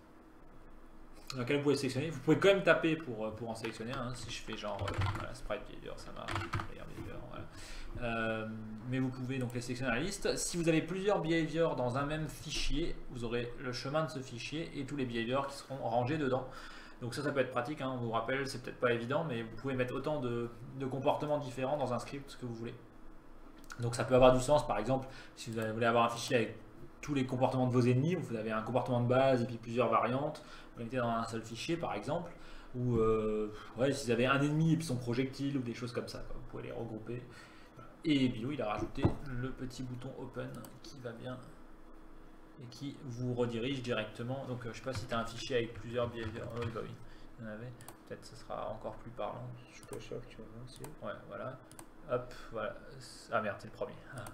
dans laquelle vous pouvez sélectionner. Vous pouvez quand même taper pour en sélectionner. Hein. Si je fais genre voilà, sprite behavior, ça marche. Behavior, voilà. Mais vous pouvez donc les sélectionner dans la liste. Si vous avez plusieurs behaviors dans un même fichier, vous aurez le chemin de ce fichier et tous les behaviors qui seront rangés dedans. Donc ça peut être pratique. Hein. On vous rappelle, c'est peut-être pas évident, mais vous pouvez mettre autant de comportements différents dans un script que vous voulez. Donc ça peut avoir du sens, par exemple, si vous voulez avoir un fichier avec tous les comportements de vos ennemis, vous avez un comportement de base et puis plusieurs variantes, vous les mettez dans un seul fichier par exemple, ou ouais, si vous avez un ennemi et puis son projectile ou des choses comme ça, quoi, vous pouvez les regrouper. Et Bilou il a rajouté le petit bouton Open qui va bien et qui vous redirige directement. Donc je sais pas si tu as un fichier avec plusieurs behaviors, oui bah oui, il y en avait, peut-être ce sera encore plus parlant. Je suis pas sûr que tu en as aussi. Ouais, voilà. Hop, voilà. Ah merde, c'est le premier. Ah.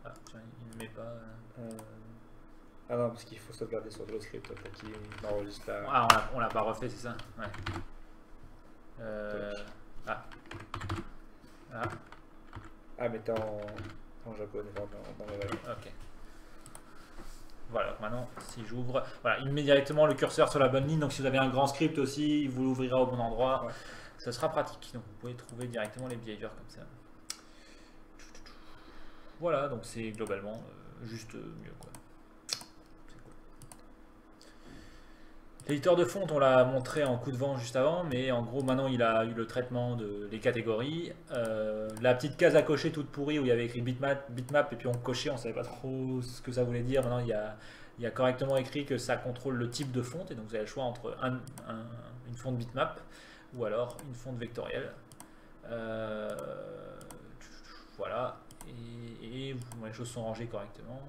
Ah, tiens, il ne met pas. Ah non, parce qu'il faut sauvegarder sur le script après qu'il enregistre la. Ah, on l'a pas refait, c'est ça? Ouais. Ah. Ah. Ah, mais t'es en japonais, dans la valeur. Ok. Voilà, donc maintenant, si j'ouvre, voilà, il met directement le curseur sur la bonne ligne. Donc, si vous avez un grand script aussi, il vous l'ouvrira au bon endroit. Ouais. Ce sera pratique. Donc, vous pouvez trouver directement les behaviors comme ça. Voilà, donc c'est globalement juste mieux, quoi. C'est cool. L'éditeur de fonte, on l'a montré en coup de vent juste avant, mais en gros, maintenant, il a eu le traitement des catégories. La petite case à cocher toute pourrie où il y avait écrit bitmap et puis on cochait, on savait pas trop ce que ça voulait dire. Maintenant, il y a correctement écrit que ça contrôle le type de fonte, et donc vous avez le choix entre une fonte bitmap ou alors une fonte vectorielle. Voilà, et les choses sont rangées correctement.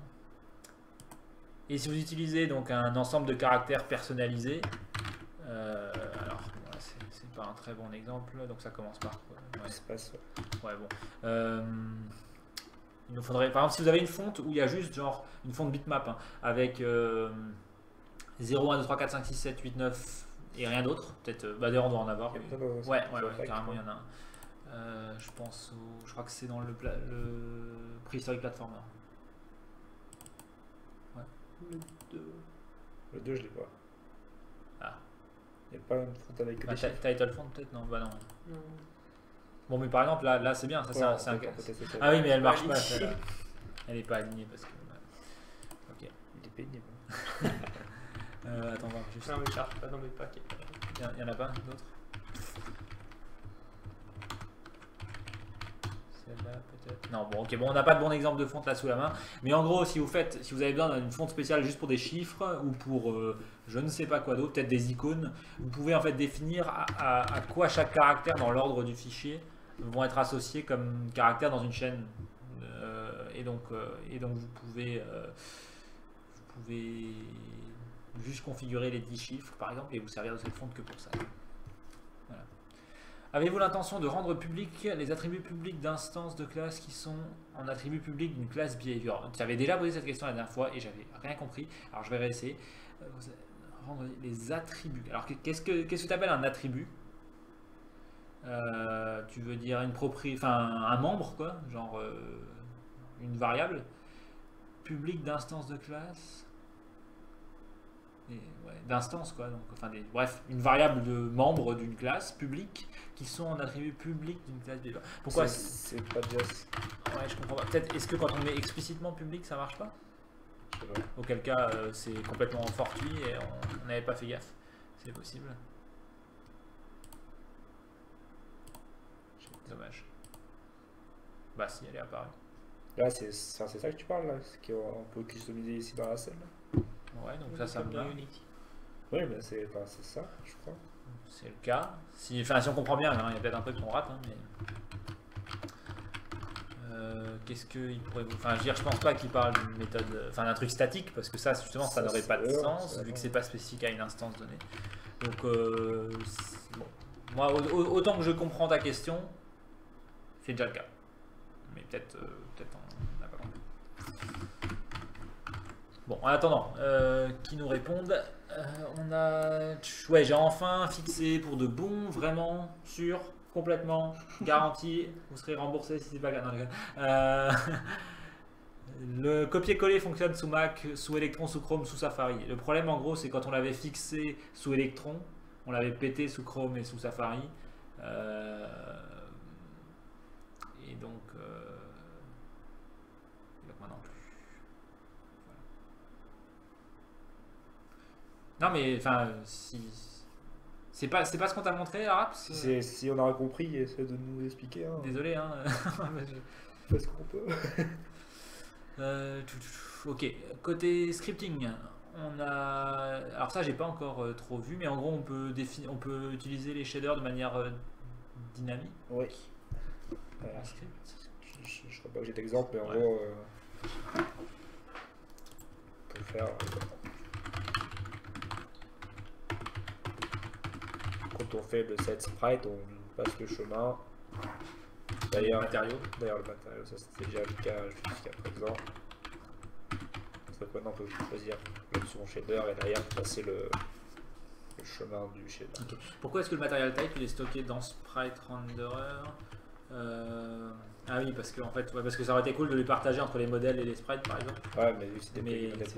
Et si vous utilisez donc un ensemble de caractères personnalisés, alors voilà, c'est pas un très bon exemple, donc ça commence par quoi? Ouais. Espace. Ouais, bon. Il nous faudrait, par exemple, si vous avez une fonte où il y a juste genre une fonte bitmap hein, avec 0, 1, 2, 3, 4, 5, 6, 7, 8, 9 et rien d'autre, peut-être, bah d'ailleurs on doit en avoir. Ouais, carrément il y en a un. Je pense je crois que c'est dans le Prehistoric Platformer. Ouais. Le 2 je l'ai pas. Ah. Il n'y a pas une fonte avec des chiffres. Title font peut-être? Non, bah non. Non. Bon mais par exemple là c'est bien, ça ouais, c'est un... Ah oui mais elle marche pas, elle est pas alignée parce que... Ok. Il est pénible. Attends, on va juste... Non mais je cherche pas dans mes paquets. Il y en a pas d'autres? Celle-là peut-être? Non bon ok, bon on n'a pas de bon exemple de fonte là sous la main, mais en gros si vous avez besoin d'une fonte spéciale juste pour des chiffres ou pour je ne sais pas quoi d'autre, peut-être des icônes, vous pouvez en fait définir à quoi chaque caractère dans l'ordre du fichier vont être associés comme caractères dans une chaîne, et donc vous pouvez juste configurer les 10 chiffres par exemple et vous servir de cette fonte que pour ça. Voilà. Avez-vous l'intention de rendre public les attributs publics d'instances de classe qui sont en attributs publics d'une classe behavior? Tu avais déjà posé cette question la dernière fois et j'avais rien compris, alors je vais réessayer. Rendre les attributs. Alors qu'est-ce que tu appelles un attribut? Tu veux dire une propriété, enfin un membre quoi, genre une variable publique d'instance de classe, ouais, d'instance quoi, donc enfin bref une variable de membre d'une classe publique qui sont en attribut public d'une classe behavior. Pourquoi c'est pas déjà? Ouais, je comprends pas. Peut-être est-ce que quand on met explicitement public ça marche pas? Je sais pas. Auquel cas c'est complètement fortuit et on n'avait pas fait gaffe. C'est possible. Dommage. Bah si, elle est apparue. Là, c'est ça que tu parles, là, c'est qu'on peut customiser ici dans la scène. Là. Ouais, donc ça me dans va. Unity. Oui, mais c'est ça, je crois. C'est le cas. Si on comprend bien, hein, il y a peut-être un truc qu'on rate, hein, mais... qu'est-ce qu'il pourrait vous... Enfin, je pense pas qu'il parle d'une méthode... Enfin, d'un truc statique, parce que ça, justement, ça n'aurait pas de sens, vu que c'est pas spécifique à une instance donnée. Donc, bon. Moi, autant que je comprends ta question, c'est déjà le cas. Mais peut-être on n'a pas compris. Bon, en attendant, qui nous répondent, on a... Ouais, j'ai enfin fixé pour de bon, vraiment, sûr, complètement, garanti, vous serez remboursé si c'est pas... Non, le copier-coller fonctionne sous Mac, sous Electron, sous Chrome, sous Safari. Le problème, en gros, c'est quand on l'avait fixé sous Electron, on l'avait pété sous Chrome et sous Safari. Et donc maintenant plus. Voilà. Non mais enfin si c'est pas ce qu'on t'a montré Araps. Si on aura compris, essaie de nous expliquer. Hein. Désolé hein. Fais ce qu'on peut. Ok, côté scripting, on a alors ça j'ai pas encore trop vu, mais en gros on peut utiliser les shaders de manière dynamique. Oui. Voilà. Je ne sais pas que j'ai d'exemple, mais en gros, on peut faire. Quand on fait le set sprite, on passe le chemin. D'ailleurs, le matériau, ça c'était déjà le cas jusqu'à présent. Donc maintenant on peut choisir l'option shader et derrière passer le chemin du shader. Okay. Pourquoi est-ce que le material type il est stocké dans Sprite Renderer? Ah oui, parce que en fait, parce que ça aurait été cool de les partager entre les modèles et les sprites par exemple. Ouais, mais vu que c'est des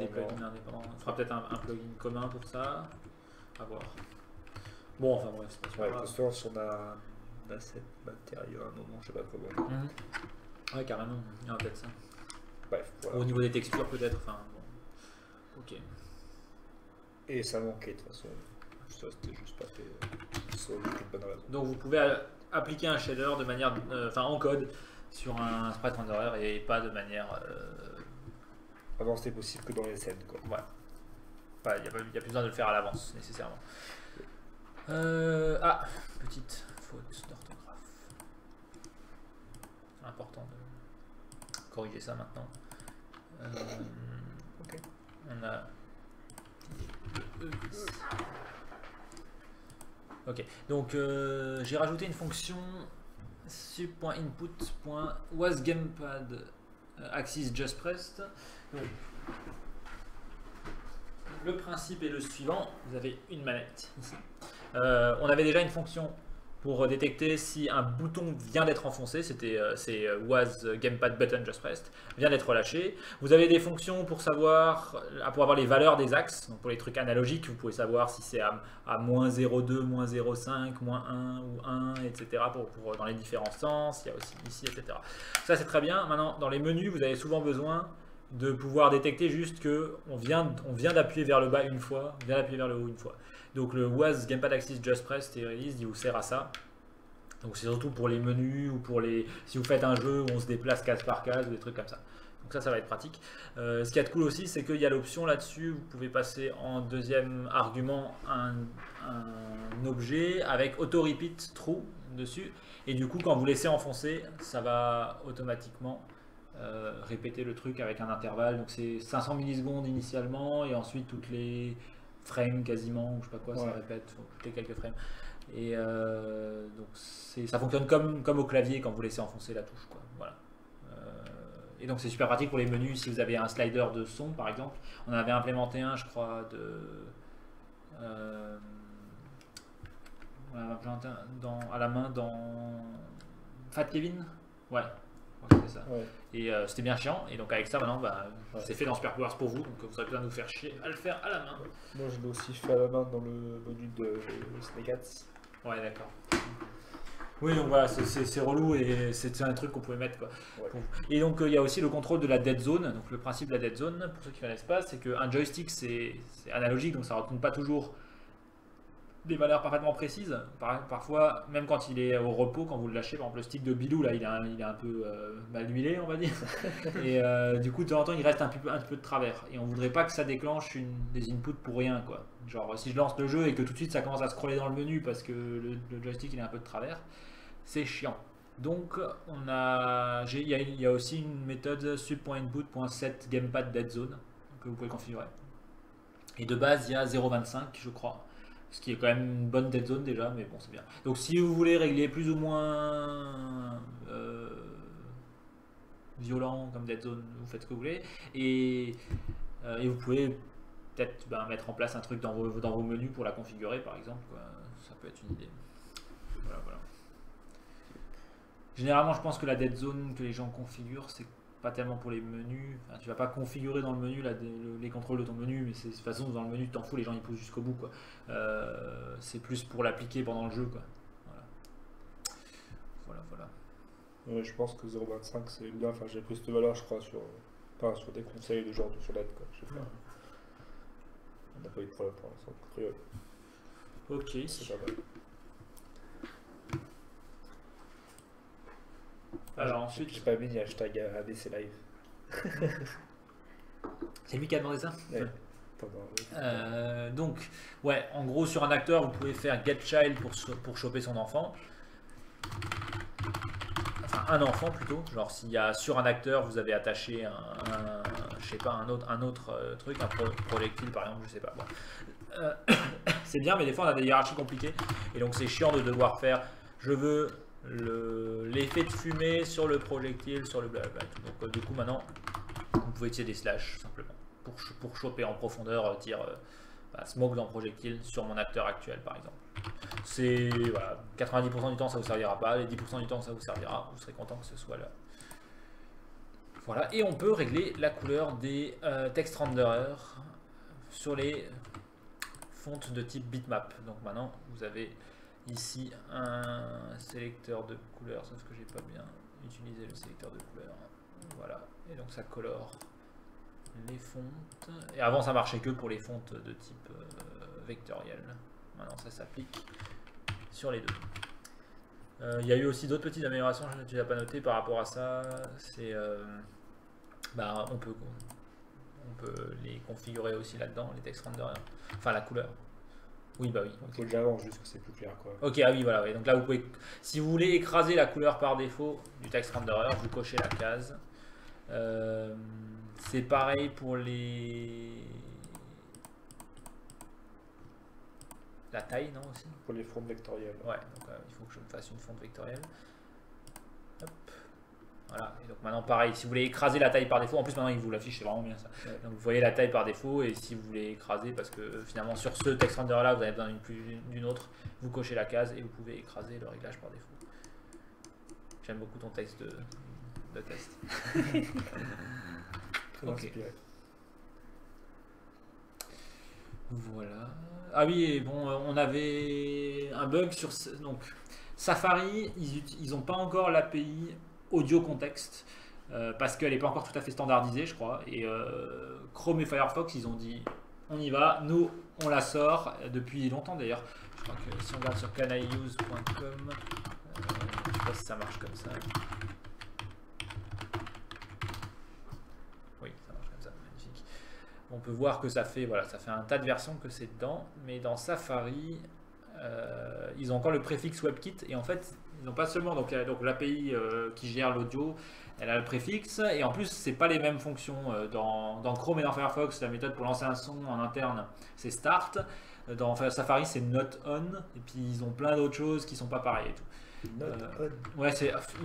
plugins indépendants. On fera peut-être un plugin commun pour ça. À voir. Bon, enfin bref, c'est pas super grave. De toute façon, si on a asset matériau à un moment, je sais pas comment. Ouais, carrément, il y aura peut-être ça. Bref, voilà. Au niveau des textures, peut-être. Enfin, bon. Ok. Et ça manquait de toute façon. Ça, c'était juste pas fait. Sans aucune bonne raison. Donc, vous pouvez appliquer un shader de manière. Enfin, en code sur un sprite renderer et pas de manière. Avant, c'était possible que dans les scènes, quoi. Ouais. Il n'y a plus besoin de le faire à l'avance, nécessairement. Petite faute d'orthographe. Important de corriger ça maintenant. Okay. On a ok, donc j'ai rajouté une fonction sub.input.wasGamepad axis just pressed. Le principe est le suivant, vous avez une manette ici. On avait déjà une fonction pour détecter si un bouton vient d'être enfoncé, c'est was gamepad button just pressed, vient d'être relâché. Vous avez des fonctions pour savoir, pour avoir les valeurs des axes, donc pour les trucs analogiques, vous pouvez savoir si c'est à -0,2, -0,5, -1 ou 1, etc. pour dans les différents sens, il y a aussi ici, etc. Ça c'est très bien. Maintenant, dans les menus, vous avez souvent besoin de pouvoir détecter juste que on vient d'appuyer vers le bas une fois, on vient d'appuyer vers le haut une fois. Donc le was gamepad axis just pressed et release, il vous sert à ça. Donc c'est surtout pour les menus ou pour si vous faites un jeu où on se déplace case par case ou des trucs comme ça. Donc ça va être pratique. Ce qu'il y a de cool aussi, c'est qu'il y a l'option là-dessus, vous pouvez passer en deuxième argument un objet avec auto repeat true dessus. Et du coup, quand vous laissez enfoncer, ça va automatiquement répéter le truc avec un intervalle. Donc c'est 500 millisecondes initialement et ensuite toutes les frames quasiment, ou je sais pas quoi, ça répète toutes les quelques frames. Et donc ça fonctionne comme au clavier quand vous laissez enfoncer la touche, quoi. Voilà. Et donc c'est super pratique pour les menus si vous avez un slider de son par exemple. On avait implémenté un, je crois, on avait implémenté à la main dans Fat Kevin. Ouais. C'est ça. Ouais. Et c'était bien chiant, et donc avec ça maintenant c'est fait dans SuperPowers pour vous, donc vous avez besoin de vous faire chier à le faire à la main. Moi je l'ai aussi fait à la main dans le menu de Snake Hats. Ouais, d'accord. Oui, donc voilà, c'est relou et c'est un truc qu'on pouvait mettre, quoi. Ouais. Et donc il y a aussi le contrôle de la dead zone. Donc le principe de la dead zone, pour ceux qui ne connaissent pas, c'est qu'un joystick c'est analogique, donc ça ne raconte pas toujours des valeurs parfaitement précises. Parfois, même quand il est au repos, quand vous le lâchez, par exemple le stick de Bilou, là, il est un peu mal huilé, on va dire. Et du coup, de temps en temps, il reste un peu de travers. Et on voudrait pas que ça déclenche des inputs pour rien, quoi. Genre, si je lance le jeu et que tout de suite ça commence à scroller dans le menu parce que le joystick il est un peu de travers, c'est chiant. Donc, il y a aussi une méthode sub.input.set gamepad dead zone que vous pouvez configurer. Et de base, il y a 0.25, je crois. Ce qui est quand même une bonne dead zone déjà, mais bon, c'est bien. Donc, si vous voulez régler plus ou moins violent comme dead zone, vous faites ce que vous voulez. Et vous pouvez peut-être mettre en place un truc dans vos menus pour la configurer, par exemple, quoi. Ça peut être une idée. Voilà. Généralement, je pense que la dead zone que les gens configurent, c'est pas tellement pour les menus. Enfin, tu vas pas configurer dans le menu les contrôles de ton menu, mais de toute façon, dans le menu, tu t'en fous, les gens ils poussent jusqu'au bout, quoi. C'est plus pour l'appliquer pendant le jeu, quoi. Voilà. Ouais, je pense que 0.25 c'est bien. Enfin, j'ai pris cette valeur, je crois, sur des conseils de genre sur net, quoi. Je sais pas. On n'a pas eu de problème pour l'instant. Ok. C'est pas mal. Alors ensuite, j'ai pas mis hashtag ABC Live. c'est lui qui a demandé ça. Ouais. Donc, ouais, en gros, sur un acteur, vous pouvez faire get child pour choper son enfant. Enfin, un enfant plutôt. Genre, s'il y a sur un acteur, vous avez attaché je sais pas, un autre truc, un projectile par exemple, je sais pas. Bon. C'est bien, mais des fois, on a des hiérarchies compliquées. Et donc, c'est chiant de devoir faire je veux l'effet de fumée sur le projectile, sur le blablabla. Donc, du coup, maintenant, vous pouvez tirer des slash simplement pour choper en profondeur, smoke dans projectile sur mon acteur actuel par exemple. C'est 90% du temps ça vous servira pas, les 10% du temps ça vous servira, vous serez content que ce soit là. Voilà, et on peut régler la couleur des text renderers sur les fontes de type bitmap. Donc maintenant vous avez ici un sélecteur de couleurs, sauf que j'ai pas bien utilisé le sélecteur de couleurs. Voilà, et donc ça colore les fontes. Et avant ça marchait que pour les fontes de type vectoriel. Maintenant ça s'applique sur les deux. Il y a eu aussi d'autres petites améliorations, tu l'as pas noté par rapport à ça. C'est on peut les configurer aussi là-dedans, les text renderers. Enfin la couleur. Oui, bah oui. Il faut que j'avance juste que c'est plus clair, quoi. Ok, ah oui, voilà. Ouais. Donc là, vous pouvez, si vous voulez écraser la couleur par défaut du text renderer, vous cochez la case. C'est pareil pour la taille, non, aussi. Pour les fontes vectorielles. Ouais, donc il faut que je me fasse une fonte vectorielle. Hop. Voilà, et donc maintenant pareil, si vous voulez écraser la taille par défaut, en plus maintenant il vous l'affiche, c'est vraiment bien ça. Ouais. Donc vous voyez la taille par défaut, et si vous voulez écraser, parce que finalement sur ce text render là vous avez besoin d'une autre, vous cochez la case et vous pouvez écraser le réglage par défaut. J'aime beaucoup ton texte de test. Très inspiré. Voilà. Ah oui, et bon, on avait un bug sur donc Safari, ils n'ont pas encore l'API audio contexte parce qu'elle n'est pas encore tout à fait standardisée, je crois. Et Chrome et Firefox, ils ont dit on y va, nous on la sort depuis longtemps d'ailleurs. Je crois que si on regarde sur canaiuse.com, je sais pas si ça marche comme ça. Oui, ça marche comme ça, magnifique. On peut voir que ça fait un tas de versions que c'est dedans, mais dans Safari, ils ont encore le préfixe WebKit et en fait ils n'ont pas seulement donc l'API qui gère l'audio, elle a le préfixe et en plus c'est pas les mêmes fonctions dans Chrome et dans Firefox. La méthode pour lancer un son en interne c'est start, dans Safari c'est not on et puis ils ont plein d'autres choses qui sont pas pareilles et tout. Ouais,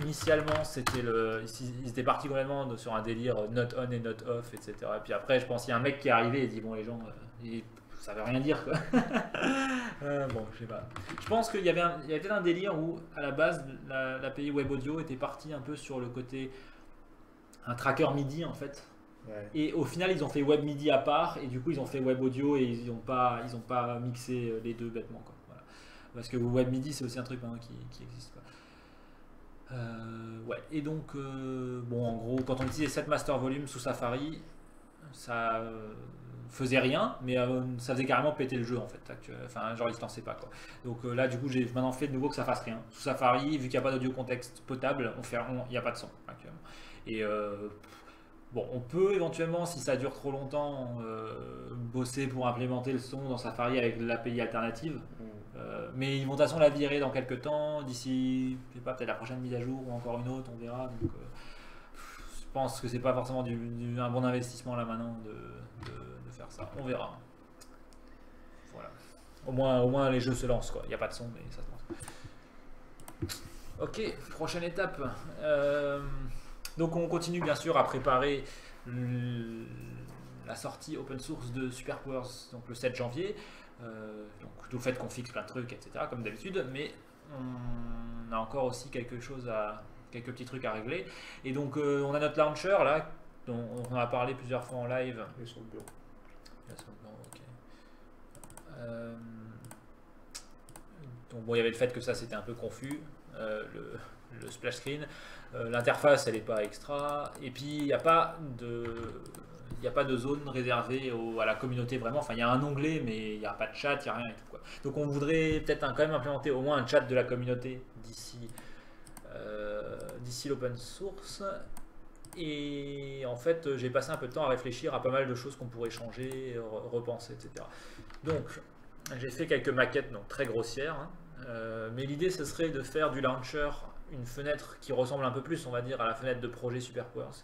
initialement c'était ils étaient partis complètement sur un délire not on et not off, etc. Et puis après je pense qu'il y a un mec qui est arrivé et dit bon les gens ça veut rien dire quoi. Bon, je sais pas. Je pense qu'il y avait peut-être un délire où à la base l'API Web Audio était partie un peu sur le côté un tracker MIDI en fait. Ouais. Et au final ils ont fait Web MIDI à part et du coup ils ont fait Web Audio et ils ont pas mixé les deux bêtement quoi. Voilà. Parce que Web MIDI c'est aussi un truc qui existe quoi. Ouais. Et donc bon en gros quand on utilise 7 master volume sous Safari ça faisait rien, mais ça faisait carrément péter le jeu en fait. Enfin, genre il se lançait pas quoi. Donc là, du coup, j'ai maintenant fait de nouveau que ça fasse rien. Sous Safari, vu qu'il n'y a pas d'audio contexte potable, il n'y a pas de son actuellement. Et bon, on peut éventuellement, si ça dure trop longtemps, bosser pour implémenter le son dans Safari avec l'API alternative. Mais ils vont de toute façon la virer dans quelques temps, d'ici, je sais pas, peut-être la prochaine mise à jour ou encore une autre, on verra. Donc, je pense que c'est pas forcément un bon investissement là maintenant de faire ça. On verra. Voilà. Au moins les jeux se lancent quoi. Il n'y a pas de son, mais ça se lance. Ok, prochaine étape. Donc on continue bien sûr à préparer la sortie open source de Superpowers donc le 7 janvier. Donc tout le fait qu'on fixe plein de trucs, etc. comme d'habitude, mais on a encore aussi quelques petits trucs à régler. Et donc on a notre launcher là, dont on a parlé plusieurs fois en live. Et sur le bureau. Donc bon, il y avait le fait que ça c'était un peu confus, le splash screen. L'interface elle n'est pas extra, et puis il n'y a pas de zone réservée à la communauté vraiment. Enfin, il y a un onglet, mais il n'y a pas de chat, il n'y a rien et tout quoi. Donc on voudrait peut-être quand même implémenter au moins un chat de la communauté d'ici l'open source. Et en fait, j'ai passé un peu de temps à réfléchir à pas mal de choses qu'on pourrait changer, repenser, etc. Donc, j'ai fait quelques maquettes donc très grossières, hein. Mais l'idée ce serait de faire du launcher une fenêtre qui ressemble un peu plus, on va dire, à la fenêtre de projet Superpowers,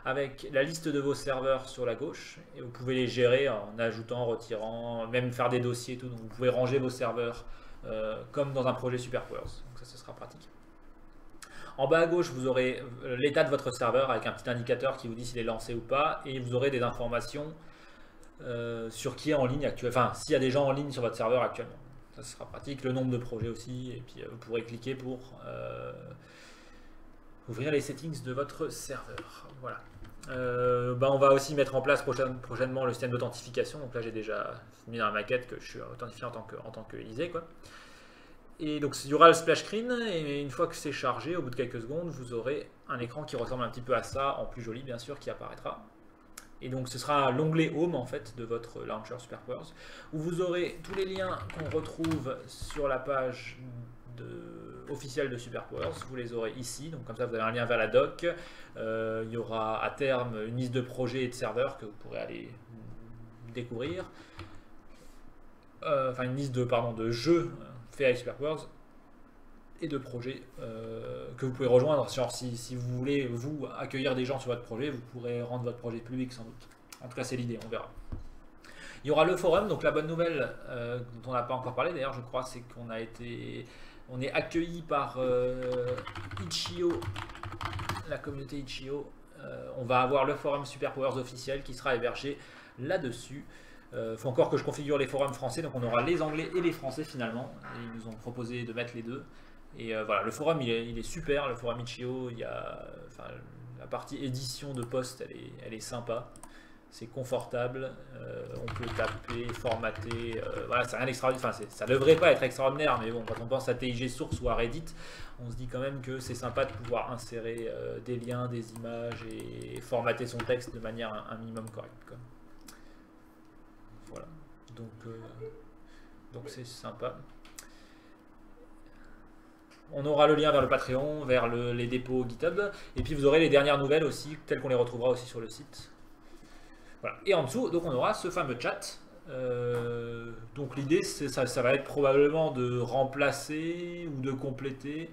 avec la liste de vos serveurs sur la gauche, et vous pouvez les gérer en ajoutant, retirant, même faire des dossiers et tout. Donc vous pouvez ranger vos serveurs comme dans un projet Superpowers. Donc ça, ce sera pratique. En bas à gauche, vous aurez l'état de votre serveur avec un petit indicateur qui vous dit s'il est lancé ou pas, et vous aurez des informations sur qui est en ligne actuellement, enfin s'il y a des gens en ligne sur votre serveur actuellement. Ça sera pratique, le nombre de projets aussi, et puis vous pourrez cliquer pour ouvrir les settings de votre serveur. Voilà. On va aussi mettre en place prochainement le système d'authentification. Donc là j'ai déjà mis dans la maquette que je suis authentifié en tant que Isée, quoi. Et donc il y aura le splash screen, et une fois que c'est chargé, au bout de quelques secondes, vous aurez un écran qui ressemble un petit peu à ça, en plus joli bien sûr, qui apparaîtra. Et donc ce sera l'onglet Home en fait de votre launcher Superpowers, où vous aurez tous les liens qu'on retrouve sur la page officielle de Superpowers. Vous les aurez ici, donc comme ça vous avez un lien vers la doc. Il y aura à terme une liste de projets et de serveurs que vous pourrez aller découvrir. Enfin une liste de jeux faits avec Superpowers et de projets que vous pouvez rejoindre. Genre si vous voulez vous accueillir des gens sur votre projet, vous pourrez rendre votre projet public sans doute. En tout cas c'est l'idée, on verra. Il y aura le forum, donc la bonne nouvelle dont on n'a pas encore parlé d'ailleurs je crois, c'est qu'on est accueilli par Itch.io, la communauté Itch.io. On va avoir le forum Superpowers officiel qui sera hébergé là-dessus. Faut encore que je configure les forums français, donc on aura les anglais et les français finalement. Et ils nous ont proposé de mettre les deux. Et voilà, le forum il est super, le forum Itch.io, la partie édition de post elle est sympa, c'est confortable, on peut taper, formater, voilà, c'est rien d'extraordinaire, enfin ça devrait pas être extraordinaire, mais bon, quand on pense à TIG Source ou à Reddit, on se dit quand même que c'est sympa de pouvoir insérer des liens, des images et formater son texte de manière un minimum correcte, quoi. Voilà, donc c'est sympa. On aura le lien vers le Patreon, vers les dépôts GitHub, et puis vous aurez les dernières nouvelles aussi, telles qu'on les retrouvera aussi sur le site. Voilà. Et en dessous, donc on aura ce fameux chat. Donc l'idée, ça va être probablement de remplacer ou de compléter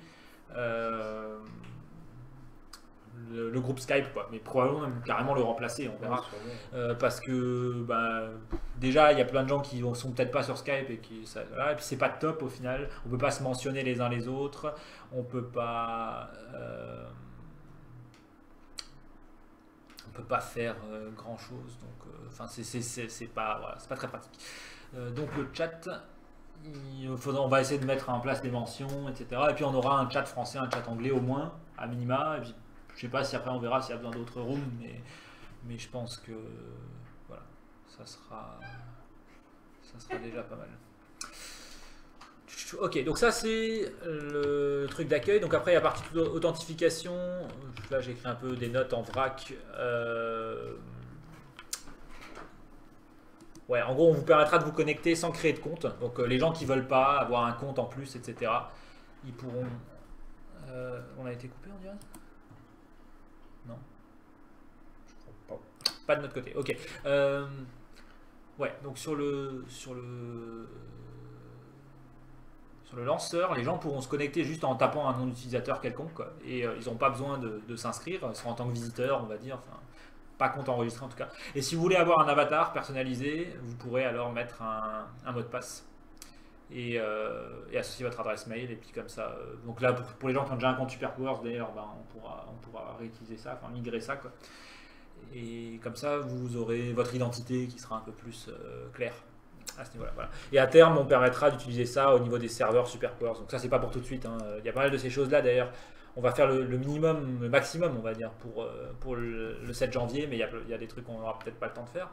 le groupe Skype, quoi. Mais probablement même carrément le remplacer, on verra. Parce que déjà il y a plein de gens qui sont peut-être pas sur Skype et voilà, et puis c'est pas top au final. On peut pas se mentionner les uns les autres, on peut pas faire grand chose, donc enfin c'est pas, voilà, c'est pas très pratique. Donc le chat, on va essayer de mettre en place des mentions, etc. Et puis on aura un chat français, un chat anglais au moins, à minima. Et puis, je sais pas si après on verra s'il y a besoin d'autres rooms, mais je pense que voilà, ça sera déjà pas mal. Ok, donc ça c'est le truc d'accueil. Donc après il y a la partie authentification. Là j'ai écrit un peu des notes en vrac. Ouais, en gros, on vous permettra de vous connecter sans créer de compte. Donc, les gens qui veulent pas avoir un compte en plus, etc., ils pourront. On a été coupé, on dirait? Non. Je crois pas. Pas de notre côté. Ok. Ouais, donc sur le lanceur, les gens pourront se connecter juste en tapant un nom d'utilisateur quelconque, quoi. Et ils n'ont pas besoin de s'inscrire, ils seront en tant que visiteurs, on va dire. Enfin, pas compte enregistré en tout cas. Et si vous voulez avoir un avatar personnalisé, vous pourrez alors mettre un mot de passe et associer votre adresse mail. Et puis comme ça, donc là pour les gens qui ont déjà un compte Superpowers d'ailleurs, ben, on pourra réutiliser ça, enfin migrer ça, quoi. Et comme ça, vous aurez votre identité qui sera un peu plus claire à ce niveau-là. Voilà. Et à terme, on permettra d'utiliser ça au niveau des serveurs Superpowers. Donc ça, c'est pas pour tout de suite, hein. Il y a pas mal de ces choses-là d'ailleurs. On va faire le minimum, le maximum, on va dire, pour le 7 janvier, mais il y a des trucs qu'on n'aura peut-être pas le temps de faire.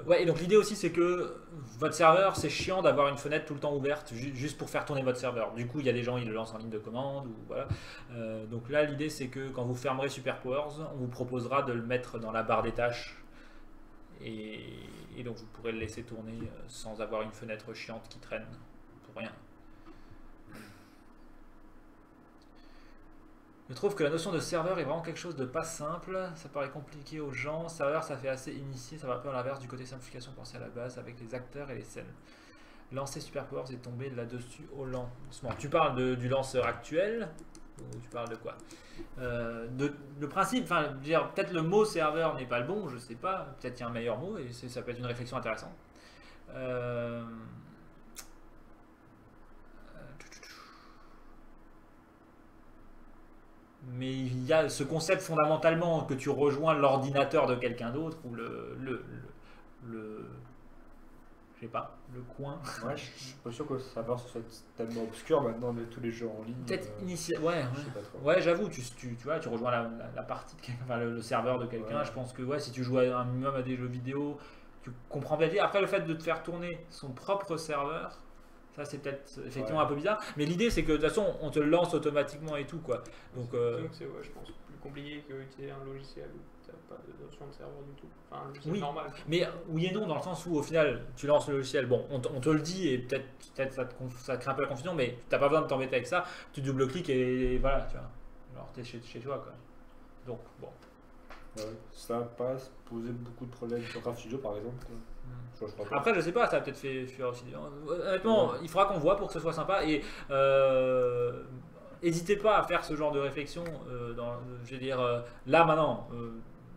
Ouais, et donc l'idée aussi, c'est que votre serveur, c'est chiant d'avoir une fenêtre tout le temps ouverte, juste pour faire tourner votre serveur. Du coup, il y a des gens, ils le lancent en ligne de commande, ou voilà. Donc là, l'idée, c'est que quand vous fermerez Superpowers, on vous proposera de le mettre dans la barre des tâches. Et donc, vous pourrez le laisser tourner sans avoir une fenêtre chiante qui traîne pour rien. Je trouve que la notion de serveur est vraiment quelque chose de pas simple, ça paraît compliqué aux gens. Serveur, ça fait assez initié, ça va un peu à l'inverse du côté simplification pensé à la base avec les acteurs et les scènes. Lancer Superpowers est tombé là-dessus au lancement. Tu parles du lanceur actuel ou tu parles de quoi? Le principe, enfin, peut-être le mot serveur n'est pas le bon, je sais pas, peut-être qu'il y a un meilleur mot et ça peut être une réflexion intéressante. Mais il y a ce concept fondamentalement que tu rejoins l'ordinateur de quelqu'un d'autre ou je sais pas, le coin. Ouais, je suis pas sûr que ça va soit tellement obscur maintenant de tous les jeux en ligne. Peut-être ouais, je sais pas trop. ouais, j'avoue, tu vois, tu rejoins la partie de quelqu'un, enfin, le serveur de quelqu'un. Ouais. Je pense que ouais, si tu joues un minimum à des jeux vidéo, tu comprends bien. Après, le fait de te faire tourner son propre serveur, ça c'est peut-être effectivement un peu bizarre. Mais l'idée, c'est que de toute façon, on te le lance automatiquement et tout, quoi. Donc, c'est, ouais, je pense, plus compliqué qu'utiliser un logiciel où tu n'as pas de notion de serveur du tout. Enfin, un logiciel oui, normal. mais oui et non, dans le sens où au final, tu lances le logiciel, bon, on te le dit et peut-être ça crée un peu la confusion, mais tu n'as pas besoin de t'embêter avec ça, tu double-cliques et voilà, tu vois. Alors, tu es chez toi, quoi. Donc, bon. Ouais, ça passe poser beaucoup de problèmes sur Craft Studio par exemple. Je crois pas. Après, je sais pas, ça a peut-être fait fuir aussi. Honnêtement, il faudra qu'on voit pour que ce soit sympa et n'hésitez pas à faire ce genre de réflexion. Je veux dire, là maintenant,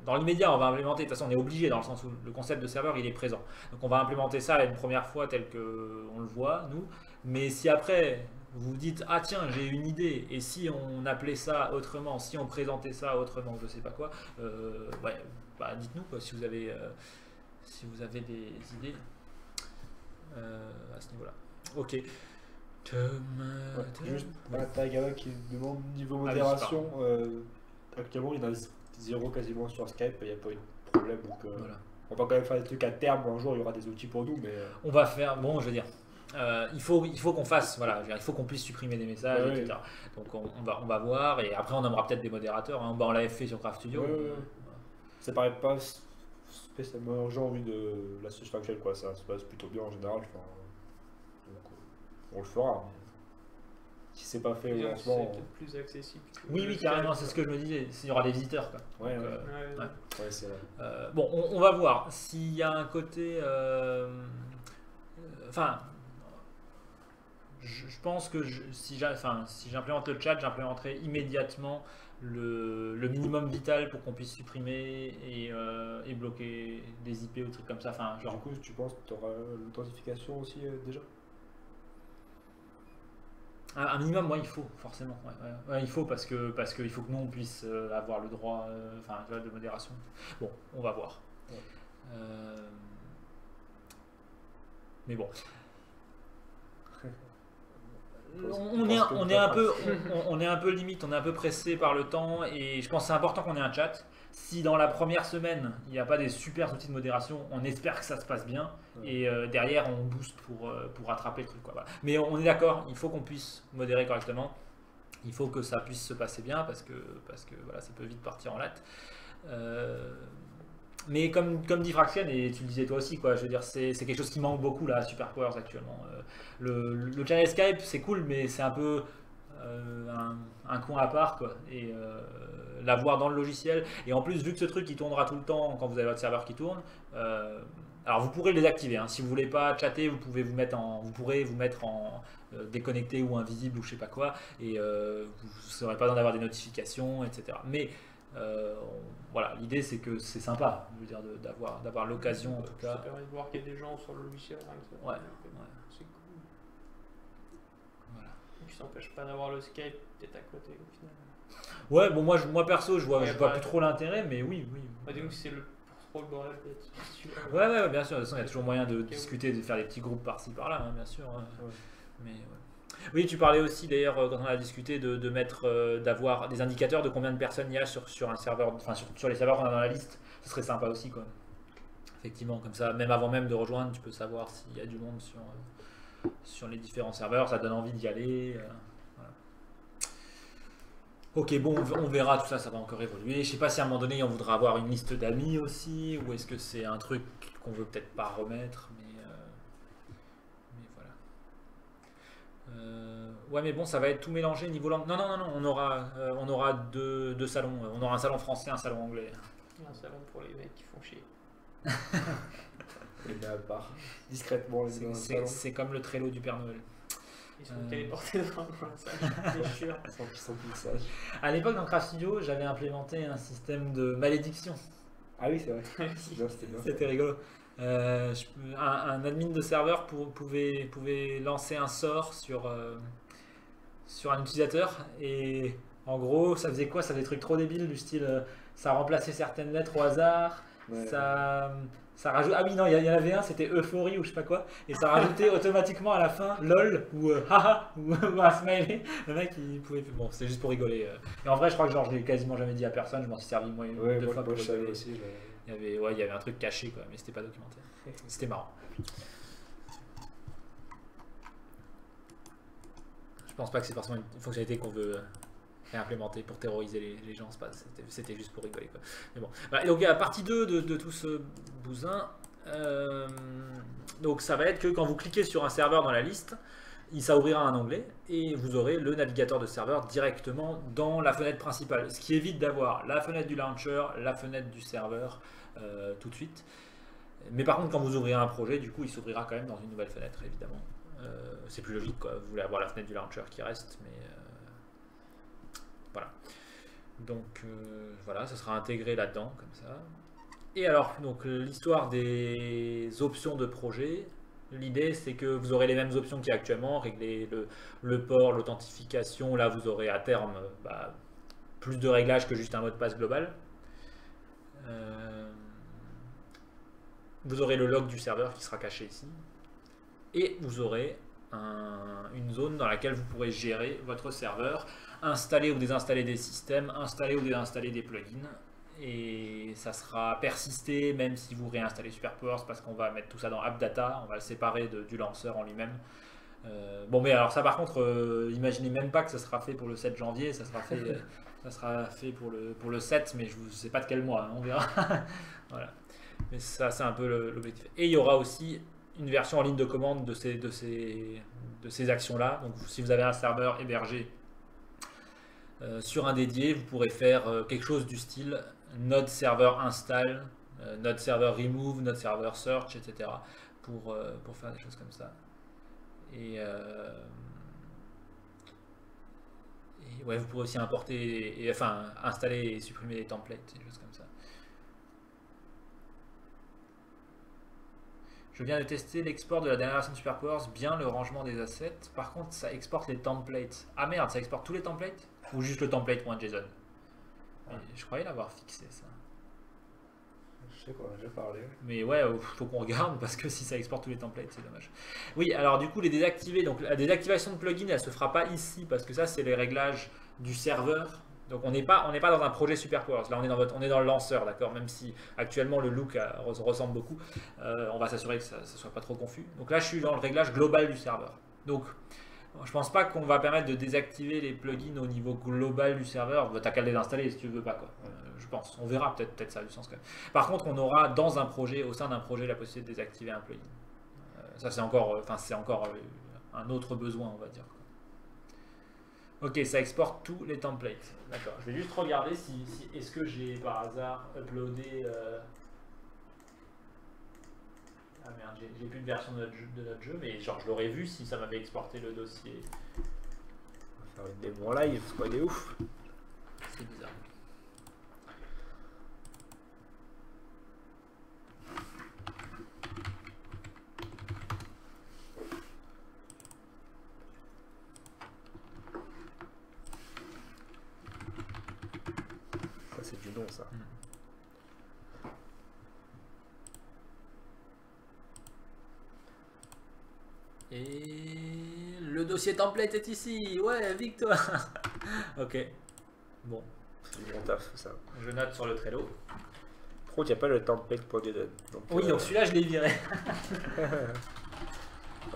dans l'immédiat, on va implémenter. De toute façon, on est obligé dans le sens où le concept de serveur il est présent. Donc, on va implémenter ça une première fois tel que on le voit nous. Mais si après vous vous dites ah tiens j'ai une idée et si on appelait ça autrement, si on présentait ça autrement, je sais pas quoi, ouais, bah, dites-nous quoi, si vous avez des idées à ce niveau-là. Ok. Juste t'as un gars qui demande niveau modération. Actuellement il y en a zéro quasiment sur Skype, il n'y a pas eu de problème. Donc, voilà. On va quand même faire des trucs à terme, un jour il y aura des outils pour nous. Mais, on va faire, bon je veux dire. Il faut qu'on fasse, voilà, il faut qu'on puisse supprimer des messages, ouais, etc. Donc on va voir et après on aura peut-être des modérateurs. Hein. Bah, on l'avait fait sur Craft Studio. Ça paraît pas spécialement urgent vu de la situation actuelle, quoi. Ça se passe plutôt bien en général. Enfin, donc, on le fera. Mais si c'est pas fait au lancement. C'est peut-être plus accessible. Oui, carrément, c'est ce que je me disais. S'il y aura des visiteurs, quoi. Ouais, donc, ouais, c'est vrai. bon, on va voir s'il y a un côté. Enfin. Je pense que si j'implémente le chat, j'implémenterai immédiatement le minimum vital pour qu'on puisse supprimer et bloquer des IP ou des trucs comme ça. Enfin, genre... Du coup, tu penses que tu auras l'authentification aussi déjà? Un minimum, moi, il faut forcément. Ouais, il faut parce que il faut que nous on puisse avoir le droit, de modération. Bon, on va voir. Ouais. Mais bon. On est un peu limite, on est un peu pressé par le temps et je pense que c'est important qu'on ait un chat. Si dans la première semaine il n'y a pas des super outils de modération, on espère que ça se passe bien et derrière on booste pour rattraper le truc, quoi. Voilà. Mais on est d'accord, il faut qu'on puisse modérer correctement, il faut que ça puisse se passer bien parce que voilà, ça peut vite partir en latte. Mais comme dit Fraxian, et tu le disais toi aussi, quoi, je veux dire, c'est quelque chose qui manque beaucoup là à Superpowers actuellement. Le channel Skype, c'est cool, mais c'est un peu un coin à part, quoi. Et l'avoir dans le logiciel. Et en plus, vu que ce truc il tournera tout le temps quand vous avez votre serveur qui tourne, alors vous pourrez le désactiver. Hein. Si vous voulez pas chatter, vous pourrez vous mettre en déconnecté ou invisible ou je sais pas quoi, et vous n'aurez pas besoin d'avoir des notifications, etc. Mais voilà, l'idée c'est que c'est sympa, je veux dire, d'avoir l'occasion en tout Ça cas. permet de voir qu'il y a des gens sur le logiciel. Rien que ça. Ouais, C'est cool. Voilà. Et puis ça n'empêche pas d'avoir le Skype peut-être à côté au final. Ouais, bon, moi perso, je vois Ouais, plus trop l'intérêt, mais oui. Donc c'est le pour trop le bordel peut-être. Ouais, bien sûr, de toute façon, il y a toujours moyen de discuter, de faire des petits groupes par-ci par-là, hein, bien sûr. Hein. Ouais. Mais, ouais. Oui, tu parlais aussi d'ailleurs, quand on a discuté, de mettre, d'avoir des indicateurs de combien de personnes il y a sur un serveur, enfin sur les serveurs qu'on a dans la liste. Ce serait sympa aussi, quoi. Effectivement, comme ça, même avant même de rejoindre, tu peux savoir s'il y a du monde sur les différents serveurs, ça donne envie d'y aller. Voilà. Ok, bon, on verra, tout ça, ça va encore évoluer. Je sais pas si à un moment donné on voudra avoir une liste d'amis aussi, ou est-ce que c'est un truc qu'on veut peut-être pas remettre, mais voilà. Ouais, mais bon, ça va être tout mélangé niveau langue. Non, on aura deux salons. On aura un salon français, un salon anglais. Il y a un salon pour les mecs qui font chier. Il est à part, discrètement, les dans un salon. C'est comme le Trello du Père Noël. Ils sont téléportés dans la salle, c'est sûr. Sans plus sage. À l'époque, dans Craft Studio, j'avais implémenté un système de malédiction. Ah oui, c'est vrai. C'était bien. C'était rigolo. Un admin de serveur pouvait lancer un sort sur un utilisateur, et en gros, ça faisait quoi? Ça faisait des trucs trop débiles du style ça remplaçait certaines lettres au hasard, Ouais. ça rajoute. Ah oui, non, il y en avait un, c'était euphorie ou je sais pas quoi, et ça rajoutait automatiquement à la fin lol ou haha ou un smiley. Le mec il pouvait. Bon, c'était juste pour rigoler. Et en vrai, je crois que genre je l'ai quasiment jamais dit à personne, je m'en suis servi moi Ouais, deux moi, fois moi, pour je savais rigoler. aussi. Il y avait un truc caché quoi, mais c'était pas documenté. C'était marrant. Je pense pas que c'est forcément une fonctionnalité qu'on veut réimplémenter pour terroriser les gens, c'était juste pour rigoler quoi. Mais bon. Voilà. Et donc à partie 2 de tout ce bousin, donc ça va être que quand vous cliquez sur un serveur dans la liste, ça ouvrira un onglet et vous aurez le navigateur de serveur directement dans la fenêtre principale, ce qui évite d'avoir la fenêtre du launcher, la fenêtre du serveur tout de suite. Mais par contre, quand vous ouvrirez un projet, du coup, il s'ouvrira quand même dans une nouvelle fenêtre, évidemment. C'est plus logique, quoi. Vous voulez avoir la fenêtre du launcher qui reste, mais voilà. Donc voilà, ça sera intégré là-dedans, comme ça. Et alors, donc l'histoire des options de projet. L'idée, c'est que vous aurez les mêmes options qu'il y a actuellement, régler le port, l'authentification. Là, vous aurez à terme plus de réglages que juste un mot de passe global. Vous aurez le log du serveur qui sera caché ici. Et vous aurez une zone dans laquelle vous pourrez gérer votre serveur, installer ou désinstaller des systèmes, installer ou désinstaller des plugins. Et ça sera persisté même si vous réinstallez Superpowers, parce qu'on va mettre tout ça dans AppData, on va le séparer du lanceur en lui-même. Bon, mais alors ça par contre, imaginez même pas que ça sera fait pour le 7 janvier, ça sera fait pour le 7, mais je ne sais pas de quel mois, hein, on verra. Voilà. Mais ça c'est un peu l'objectif. Et il y aura aussi une version en ligne de commande de ces actions-là. Donc si vous avez un serveur hébergé sur un dédié, vous pourrez faire quelque chose du style node server install, node server remove, node server search, etc. pour faire des choses comme ça. Et ouais, vous pourrez aussi importer, installer et supprimer des templates, des choses comme ça. Je viens de tester l'export de la dernière version de Superpowers, bien le rangement des assets. Par contre, ça exporte les templates. Ah merde, ça exporte tous les templates? Ou juste le template.json? Je croyais l'avoir fixé ça. Je sais quoi, j'ai parlé. Mais ouais, faut qu'on regarde parce que si ça exporte tous les templates, c'est dommage. Oui, alors du coup, les désactiver. Donc la désactivation de plugin, elle se fera pas ici parce que ça, c'est les réglages du serveur. Donc on n'est pas dans un projet Superpowers. Là, on est dans le lanceur, d'accord. Même si actuellement le look ressemble beaucoup, on va s'assurer que ça soit pas trop confus. Donc là, je suis dans le réglage global du serveur. Donc Je pense pas qu'on va permettre de désactiver les plugins au niveau global du serveur. T'as qu'à les installer si tu veux pas, quoi. Je pense. On verra, peut-être ça a du sens quand même. Par contre, on aura dans un projet, au sein d'un projet, la possibilité de désactiver un plugin. Ça c'est encore, un autre besoin, on va dire. Ok, ça exporte tous les templates. D'accord. Je vais juste regarder si est-ce que j'ai par hasard uploadé. Ah merde, j'ai plus de version de notre jeu, mais genre je l'aurais vu si ça m'avait exporté le dossier. On va faire une démo en live, c'est quoi, il est ouf. C'est bizarre. Ça c'est du nom ça. Et le dossier template est ici. Ouais, victoire. Ok. Bon. C'est du bon taf ça. Je note sur le Trello. Par contre, il n'y a pas le template.json. Oui, donc celui-là, je l'ai viré.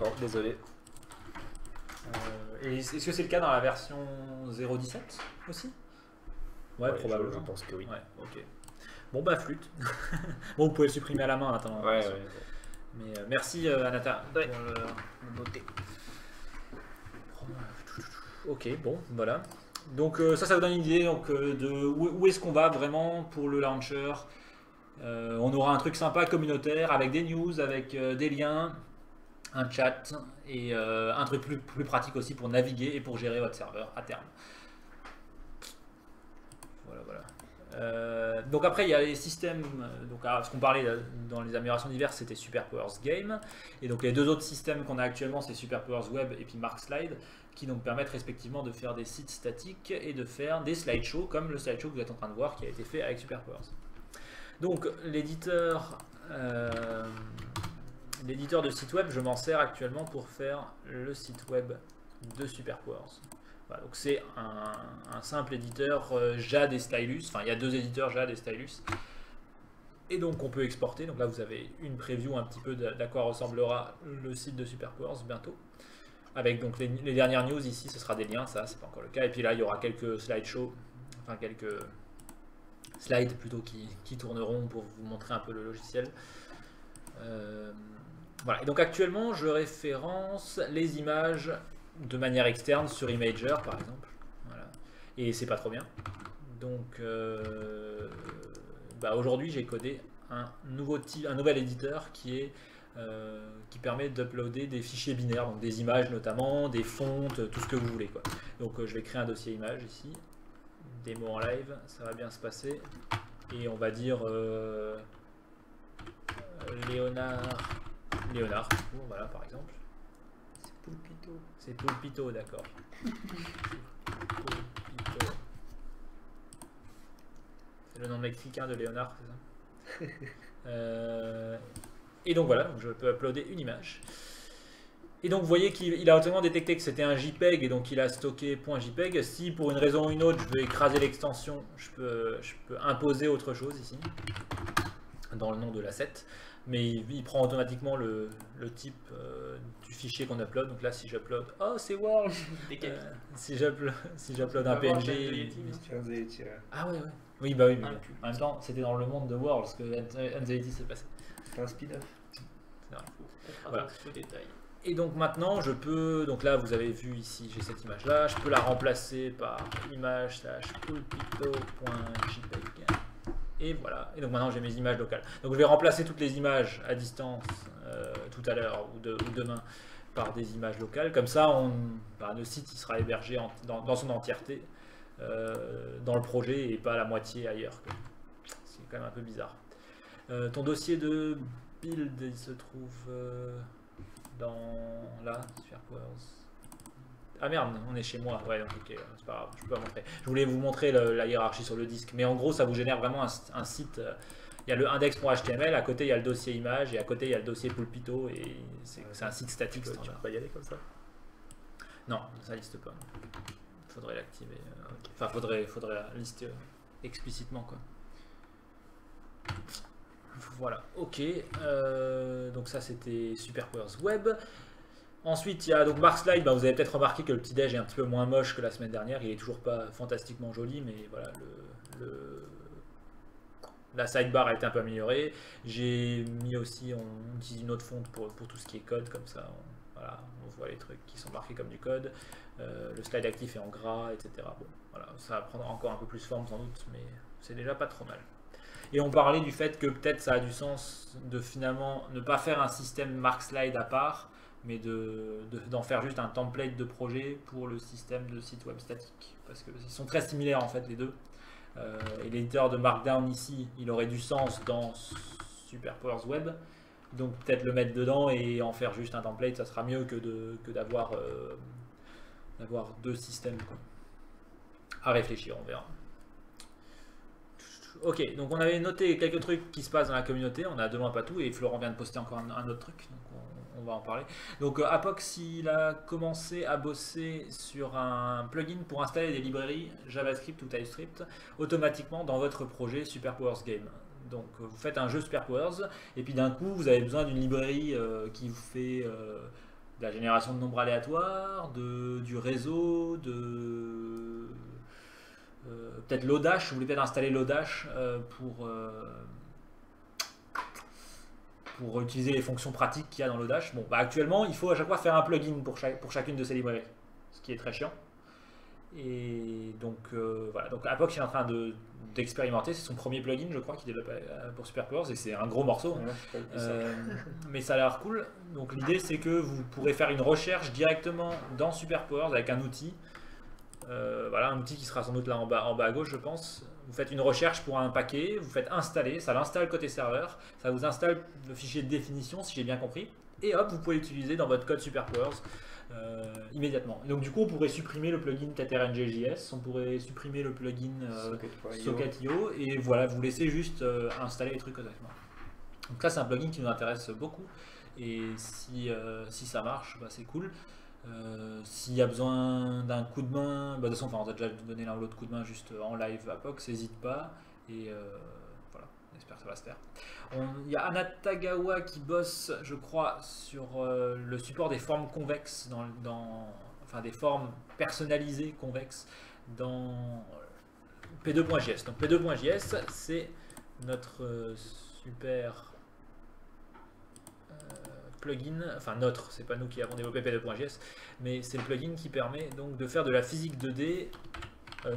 Oh, désolé. Et est-ce que c'est le cas dans la version 0.17 aussi? Ouais, probablement. Je pense que oui. Ouais, ok. Bon, bah, flûte. Bon, vous pouvez le supprimer à la main en attendant. Ouais. Mais merci, Anata, pour le noter. Ok, bon, voilà. Donc, ça vous donne une idée donc, de où est-ce qu'on va vraiment pour le launcher. On aura un truc sympa communautaire avec des news, avec des liens, un chat et un truc plus pratique aussi pour naviguer et pour gérer votre serveur à terme. Voilà. Donc après il y a les systèmes, donc ce qu'on parlait dans les améliorations diverses c'était SuperPowers Game, et donc les deux autres systèmes qu'on a actuellement c'est SuperPowers Web et puis MarkSlide, qui donc permettent respectivement de faire des sites statiques et de faire des slideshows comme le slideshow que vous êtes en train de voir qui a été fait avec SuperPowers. Donc l'éditeur de site web, je m'en sers actuellement pour faire le site web de SuperPowers. Voilà, donc c'est un simple éditeur JAD et Stylus. Enfin, il y a deux éditeurs JAD et Stylus. Et donc on peut exporter. Donc là, vous avez une preview un petit peu d'à quoi ressemblera le site de SuperPowers bientôt. Avec donc les dernières news ici, ce sera des liens. Ça, c'est pas encore le cas. Et puis là, il y aura quelques slideshows, enfin quelques slides plutôt qui tourneront pour vous montrer un peu le logiciel. Voilà. Et donc actuellement, je référence les images de manière externe sur Imager par exemple, voilà. Et c'est pas trop bien. Donc aujourd'hui j'ai codé un nouvel éditeur qui permet d'uploader des fichiers binaires, donc des images notamment, des fontes, tout ce que vous voulez quoi. Donc je vais créer un dossier image ici, démo en live, ça va bien se passer, et on va dire Léonard, voilà par exemple. C'est Poulpito, d'accord. Poulpito. C'est le nom mexicain de Léonard, c'est ça. Et donc voilà, donc je peux uploader une image. Et donc vous voyez qu'il a automatiquement détecté que c'était un JPEG et donc il a stocké .jpeg. Si pour une raison ou une autre je veux écraser l'extension, je peux imposer autre chose ici, dans le nom de l'asset. Mais il prend automatiquement le type du fichier qu'on upload. Donc là, si j'upload, oh c'est World. Si j'upload un PNG. Ah ouais. Oui, bah oui. En même temps, c'était dans le monde de World ce que Anxiety s'est passé. C'est un spin-off. C'est vrai. Voilà. Et donc maintenant, je peux. Donc là, vous avez vu ici, j'ai cette image-là. Je peux la remplacer par image/pulpito.jpg. Et voilà, et donc maintenant j'ai mes images locales. Donc je vais remplacer toutes les images à distance tout à l'heure ou demain par des images locales. Comme ça, le site il sera hébergé dans son entièreté dans le projet et pas la moitié ailleurs. C'est quand même un peu bizarre. Ton dossier de build, il se trouve dans là, SuperPowers. Ah merde, on est chez moi. Ouais, donc ok, c'est pas grave, je peux pas montrer. Je voulais vous montrer la hiérarchie sur le disque, mais en gros, ça vous génère vraiment un site. Il y a le index.html, à côté il y a le dossier image et à côté il y a le dossier Pulpito et c'est un site statique. Tu peux pas y aller comme ça? Non, ça liste pas. Faudrait l'activer. Enfin, faudrait la lister explicitement quoi. Voilà, ok. Donc ça c'était SuperPowers Web. Ensuite, il y a donc Mark Slide. Vous avez peut-être remarqué que le petit déj est un petit peu moins moche que la semaine dernière. Il est toujours pas fantastiquement joli, mais voilà, la sidebar a été un peu améliorée. J'ai mis aussi, on utilise une autre fonte pour tout ce qui est code, comme ça, voilà, on voit les trucs qui sont marqués comme du code. Le slide actif est en gras, etc. Bon, voilà, ça va prendre encore un peu plus forme sans doute, mais c'est déjà pas trop mal. Et on parlait du fait que peut-être ça a du sens de finalement ne pas faire un système Mark Slide à part, mais d'en faire juste un template de projet pour le système de site web statique. Parce qu'ils sont très similaires en fait les deux. Et l'éditeur de Markdown ici, il aurait du sens dans SuperPowers Web. Donc peut-être le mettre dedans et en faire juste un template, ça sera mieux que d'avoir deux systèmes, quoi. À réfléchir, on verra. Ok, donc on avait noté quelques trucs qui se passent dans la communauté, on a de loin pas tout, et Florent vient de poster encore un autre truc, donc on va en parler. Donc Apox, il a commencé à bosser sur un plugin pour installer des librairies JavaScript ou TypeScript automatiquement dans votre projet SuperPowers Game. Donc vous faites un jeu SuperPowers, et puis d'un coup vous avez besoin d'une librairie qui vous fait de la génération de nombres aléatoires, du réseau, peut-être Lodash, vous voulez peut-être installer Lodash pour utiliser les fonctions pratiques qu'il y a dans Lodash. Bon, actuellement, il faut à chaque fois faire un plugin pour chacune de ces librairies, ce qui est très chiant. Et donc, voilà. Donc, Apox est en train d'expérimenter. C'est son premier plugin, je crois, qu'il développe pour SuperPowers, et c'est un gros morceau. Mais ça a l'air cool. Donc, l'idée, c'est que vous pourrez faire une recherche directement dans SuperPowers avec un outil. Voilà, un outil qui sera sans doute là en bas à gauche, je pense. Vous faites une recherche pour un paquet, vous faites installer, ça l'installe côté serveur, ça vous installe le fichier de définition, si j'ai bien compris, et hop, vous pouvez l'utiliser dans votre code SuperPowers immédiatement. Et donc du coup, on pourrait supprimer le plugin TTRNG.js, on pourrait supprimer le plugin Socket.io, et voilà, vous laissez juste installer les trucs automatiquement. Donc ça, c'est un plugin qui nous intéresse beaucoup, et si ça marche, bah, c'est cool. S'il y a besoin d'un coup de main, bah, de toute façon, on a déjà donné l'un ou l'autre coup de main juste en live à Pox, n'hésite pas. Et voilà, j'espère que ça va se faire. Il y a Anatagawa qui bosse, je crois, sur le support des formes convexes, enfin des formes personnalisées convexes dans P2.js. Donc P2.js, c'est notre super plugin, enfin c'est pas nous qui avons développé P2.js, mais c'est le plugin qui permet donc de faire de la physique 2D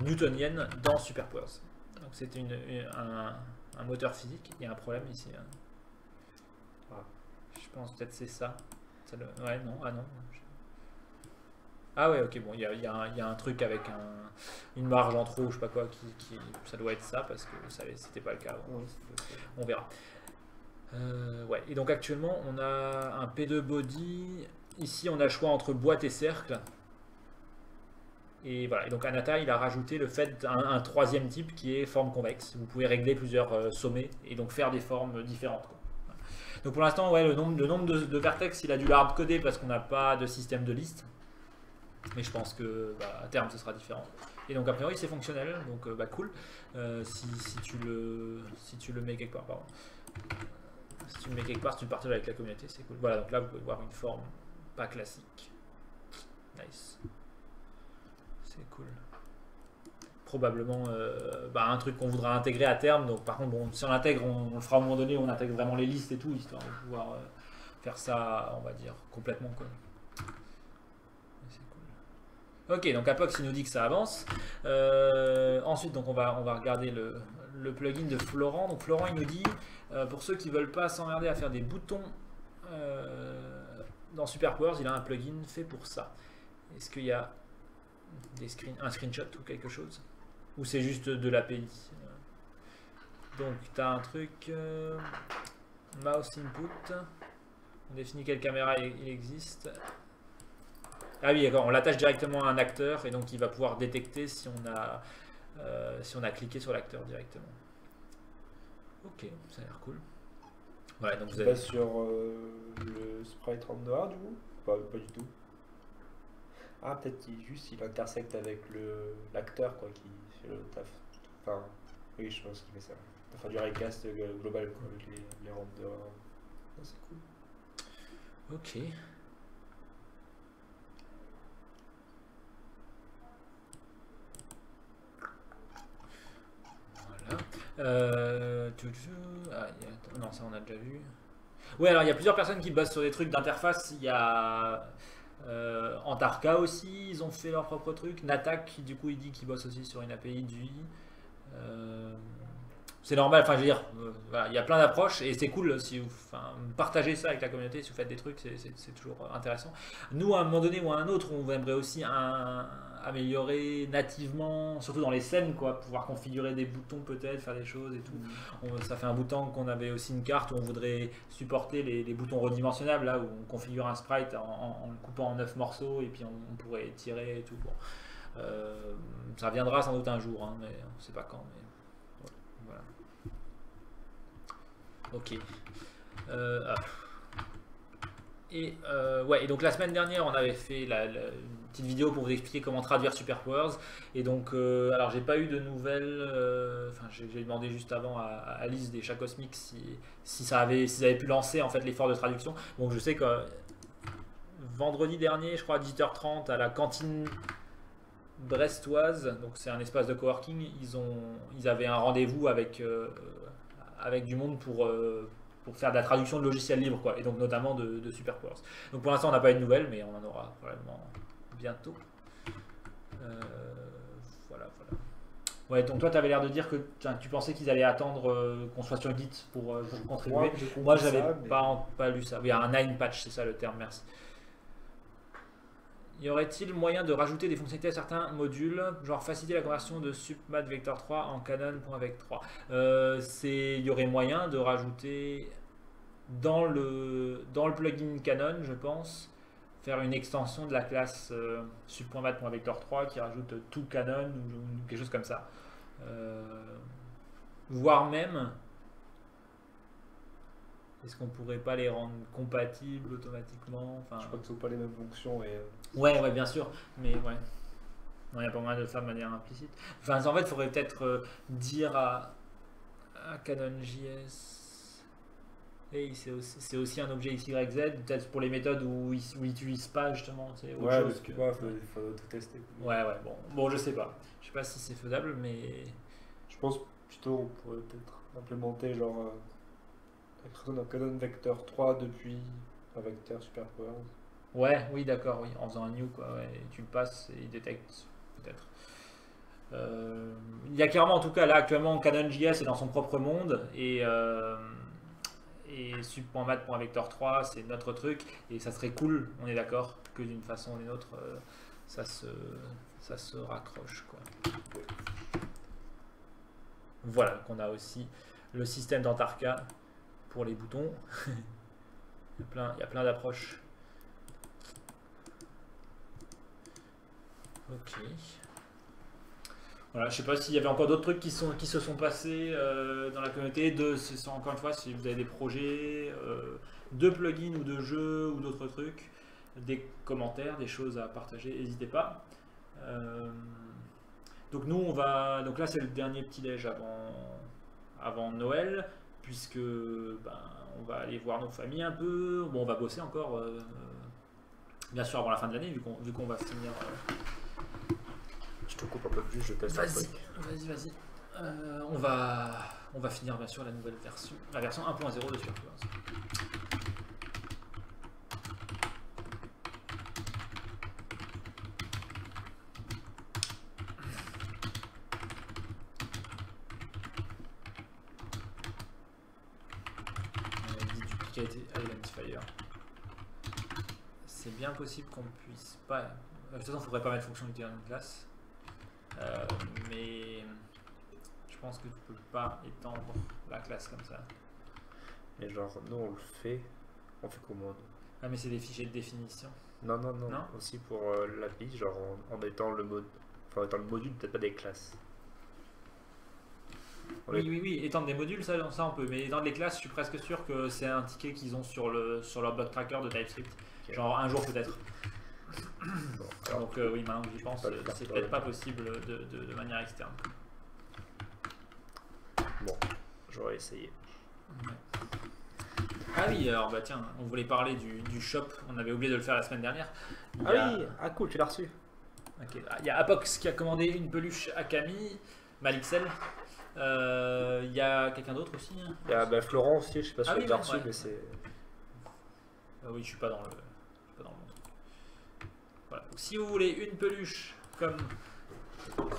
newtonienne dans SuperPowers. Donc c'est un moteur physique. Il y a un problème ici. Je pense peut-être c'est ça. Ouais, non, ah non. Ah ouais, ok, bon, il y a un truc avec une marge en trop, je sais pas quoi, ça doit être ça, parce que c'était pas le cas avant. On verra. Ouais, et donc actuellement on a un P2 body. Ici on a le choix entre boîte et cercle. Et voilà, et donc Anata il a rajouté le fait un troisième type qui est forme convexe. Vous pouvez régler plusieurs sommets et donc faire des formes différentes, quoi. Voilà. Donc pour l'instant, ouais, le nombre de vertex il a dû le hard-coder parce qu'on n'a pas de système de liste. Mais je pense que à terme ce sera différent. Et donc a priori c'est fonctionnel, donc cool. Si tu le mets quelque part, pardon. Si tu le mets quelque part, si tu le partages avec la communauté, c'est cool. Voilà, donc là vous pouvez voir une forme pas classique. Nice. C'est cool. Probablement un truc qu'on voudra intégrer à terme. Donc par contre, bon, si on l'intègre, on le fera à un moment donné, on intègre vraiment les listes et tout, histoire de pouvoir faire ça, on va dire, complètement, quoi. C'est cool. Ok, donc Apox il nous dit que ça avance. Ensuite, donc on va regarder le plugin de Florent. Donc Florent il nous dit pour ceux qui veulent pas s'emmerder à faire des boutons dans SuperPowers, il a un plugin fait pour ça. Est-ce qu'il y a un screenshot ou quelque chose, ou c'est juste de l'API? Donc tu as un truc mouse input, on définit quelle caméra il existe. Ah oui, d'accord, on l'attache directement à un acteur et donc il va pouvoir détecter si on a cliqué sur l'acteur directement. Ok, ça a l'air cool. Voilà, donc vous avez sur le sprite render du coup? Pas du tout. Ah, peut-être il intersecte avec l'acteur quoi, qui fait le taf. Enfin, oui, je pense qu'il fait ça. Enfin, du recast global quoi, avec les renders. Ah, c'est cool. Ok. Non, ça on a déjà vu. Ouais, alors il y a plusieurs personnes qui bossent sur des trucs d'interface. Il y a Antarka aussi, ils ont fait leur propre truc. Natak, du coup, il dit qu'il bosse aussi sur une API d'UI. C'est normal, enfin je veux dire, voilà, il y a plein d'approches et c'est cool si vous partagez ça avec la communauté, si vous faites des trucs, c'est toujours intéressant. Nous, à un moment donné ou à un autre, on aimerait aussi améliorer nativement, surtout dans les scènes, quoi, pouvoir configurer des boutons peut-être, faire des choses et tout. Ça fait un bout de temps qu'on avait aussi une carte où on voudrait supporter les boutons redimensionnables, là où on configure un sprite en le coupant en 9 morceaux et puis on pourrait tirer et tout. Bon. Ça viendra sans doute un jour, hein, mais on ne sait pas quand. Mais... Voilà. Ok. Et donc la semaine dernière, on avait fait une petite vidéo pour vous expliquer comment traduire Superpowers. Et donc, alors j'ai pas eu de nouvelles. J'ai demandé juste avant à Alice des Chats Cosmiques s'ils avaient pu lancer en fait l'effort de traduction. Donc je sais que vendredi dernier, je crois à 18h30, à la cantine brestoise, donc c'est un espace de coworking, ils avaient un rendez-vous avec du monde pour faire de la traduction de logiciels libres, quoi, et donc notamment de Superpowers. Donc pour l'instant on n'a pas eu de nouvelles, mais on en aura probablement bientôt. Voilà. Ouais, donc toi tu avais l'air de dire que tu pensais qu'ils allaient attendre qu'on soit sur Git pour contribuer. Moi j'avais pas lu ça. Il y a un 9 patch, c'est ça le terme, merci. Y aurait-il moyen de rajouter des fonctionnalités à certains modules, genre faciliter la conversion de SupMat Vector 3 en Canon.vec3? Il y aurait moyen de rajouter dans le plugin Canon, je pense, faire une extension de la classe sup.mat.vector 3 qui rajoute tout Canon ou quelque chose comme ça. Voire même, est-ce qu'on pourrait pas les rendre compatibles automatiquement? Je crois que ce sont pas les mêmes fonctions. Ouais, bien sûr, mais ouais. Non, il n'y a pas moyen de le faire de manière implicite. En fait, il faudrait peut-être dire à CanonJS, hey, c'est aussi un objet XYZ, peut-être pour les méthodes où ils n'utilisent pas justement. Ouais, parce que faut tout tester. Ouais, bon, je sais pas. Je sais pas si c'est faisable, mais. Je pense plutôt on pourrait peut-être implémenter genre un Canon Vector 3 depuis un vecteur Superpowers. Ouais, oui, d'accord, oui, en faisant un new, quoi, ouais, tu le passes et il détecte, peut-être. Il y a clairement, en tout cas, là, actuellement, CanonJS est dans son propre monde, et sub.mat.vector 3, c'est notre truc, et ça serait cool, on est d'accord, que d'une façon ou d'une autre, ça se raccroche, quoi. Voilà, qu'on a aussi le système d'Antarka pour les boutons. Il y a plein d'approches. Ok. Voilà, je sais pas s'il y avait encore d'autres trucs qui se sont passés dans la communauté. Encore une fois, si vous avez des projets de plugins ou de jeux ou d'autres trucs, des commentaires, des choses à partager, n'hésitez pas. Donc nous, donc là, c'est le dernier petit déj avant Noël, puisque on va aller voir nos familles un peu. Bon, on va bosser encore, bien sûr, avant la fin de l'année, vu qu'on va finir. Je te coupe un peu plus, je teste un truc. Vas-y. On va finir bien sûr la nouvelle version, la version 1.0 de Superpowers. Identifier. C'est bien possible qu'on puisse pas. De toute façon, il ne faudrait pas mettre fonctionnalité dans une classe. Mais je pense que tu peux pas étendre la classe comme ça. Mais genre, nous on le fait. On fait comment? Ah, mais c'est des fichiers de définition. Non. Aussi pour l'API, genre en mettant le mode. Enfin, en mettant le module, peut-être pas des classes. Oui, étendre des modules, ça on peut. Mais étendre les classes, je suis presque sûr que c'est un ticket qu'ils ont sur leur bug tracker de TypeScript. Okay. Genre un jour peut-être. Bon, donc oui, maintenant que j'y pense, c'est peut-être pas possible de manière externe. Bon, j'aurais essayé. Ouais. Ah oui, alors tiens, on voulait parler du shop, on avait oublié de le faire la semaine dernière. Cool, tu l'as reçu. Okay. Il y a Apox qui a commandé une peluche à Camille, Malixel. Il y a quelqu'un d'autre aussi hein. Il y a bah, Florent aussi, je sais pas si Ah tu oui, l'as ouais, reçu, ouais. mais c'est. Oui, je suis pas dans le bon truc. Voilà. Donc, si vous voulez une peluche comme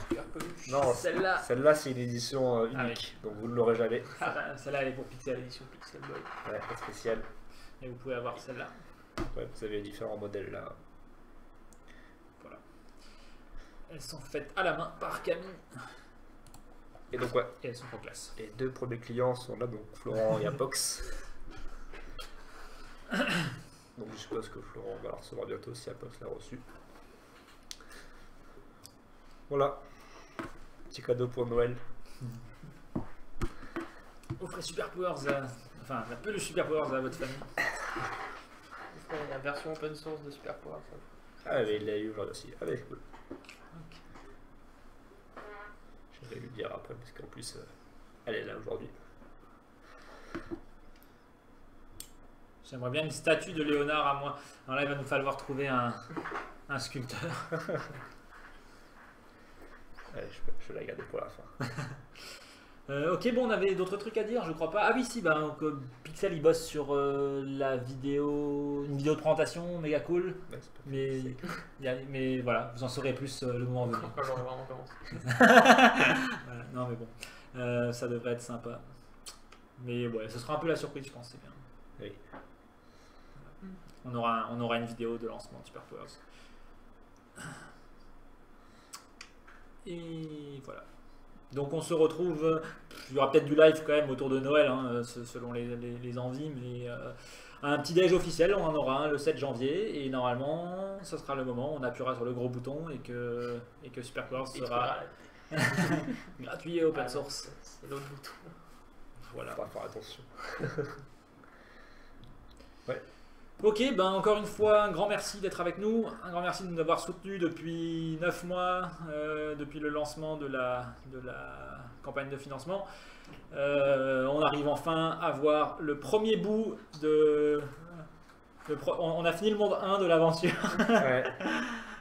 Super peluche. Non, celle-là, celle-là c'est une édition Ah unique, donc vous ne l'aurez jamais. celle-là elle est pour Pixel L'édition Pixel Boy. Ouais, pas spécial. et vous pouvez avoir celle-là. Ouais, vous avez différents modèles là. Voilà. Elles sont faites à la main par Camille Et donc ouais, et elles sont trop classe. les deux premiers clients sont là, donc Florent et Apox. Donc je suppose que Florent va la recevoir bientôt si Apox l'a reçu. Voilà. Petit cadeau pour Noël. Offrez Super Powers enfin la peluche Super Powers à votre famille. Il y a la version open source de Super Power. Ah mais il l'a eu aujourd'hui aussi. Allez, cool. Je vais lui dire après parce qu'en plus elle est là aujourd'hui. J'aimerais bien une statue de Léonard à moi. Alors là il va nous falloir trouver un sculpteur. Allez, je vais la garder pour la fin. Ok, bon, on avait d'autres trucs à dire, je crois pas. Ah oui, si, bah, donc, Pixel il bosse sur la vidéo, une vidéo de présentation méga cool. Ouais, c'est pas Mais, mais voilà, vous en saurez plus le moment venu. Quand j'aurai vraiment commencé. Voilà, non, mais bon, ça devrait être sympa. Mais ouais, ce sera un peu la surprise, je pense, c'est bien. Oui. On aura une vidéo de lancement de Super Powers. Et voilà. Donc on se retrouve, il y aura peut-être du live quand même autour de Noël, hein, selon les envies, mais un petit déj officiel, on en aura un le 7 janvier, et normalement, ce sera le moment où on appuiera sur le gros bouton et que Super Powers sera gratuit et open source. C'est l'autre bouton. Voilà. Faudra faire attention. Ok, ben encore une fois, un grand merci d'être avec nous, un grand merci de nous avoir soutenus depuis 9 mois, depuis le lancement de la campagne de financement. On arrive enfin à voir le premier bout de... on a fini le monde 1 de l'aventure. Ouais.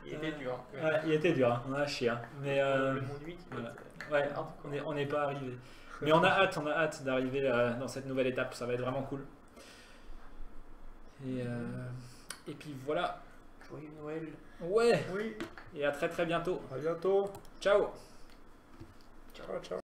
Il était dur. Ouais, il était dur, hein, on a lâché. Hein. Mais, Le monde 8, voilà. Ouais, on n'est pas arrivé. Mais on a hâte d'arriver dans cette nouvelle étape, ça va être vraiment cool. Et puis voilà. Joyeux Noël. Ouais. Oui. Et à très bientôt. À bientôt. Ciao. Ciao, ciao.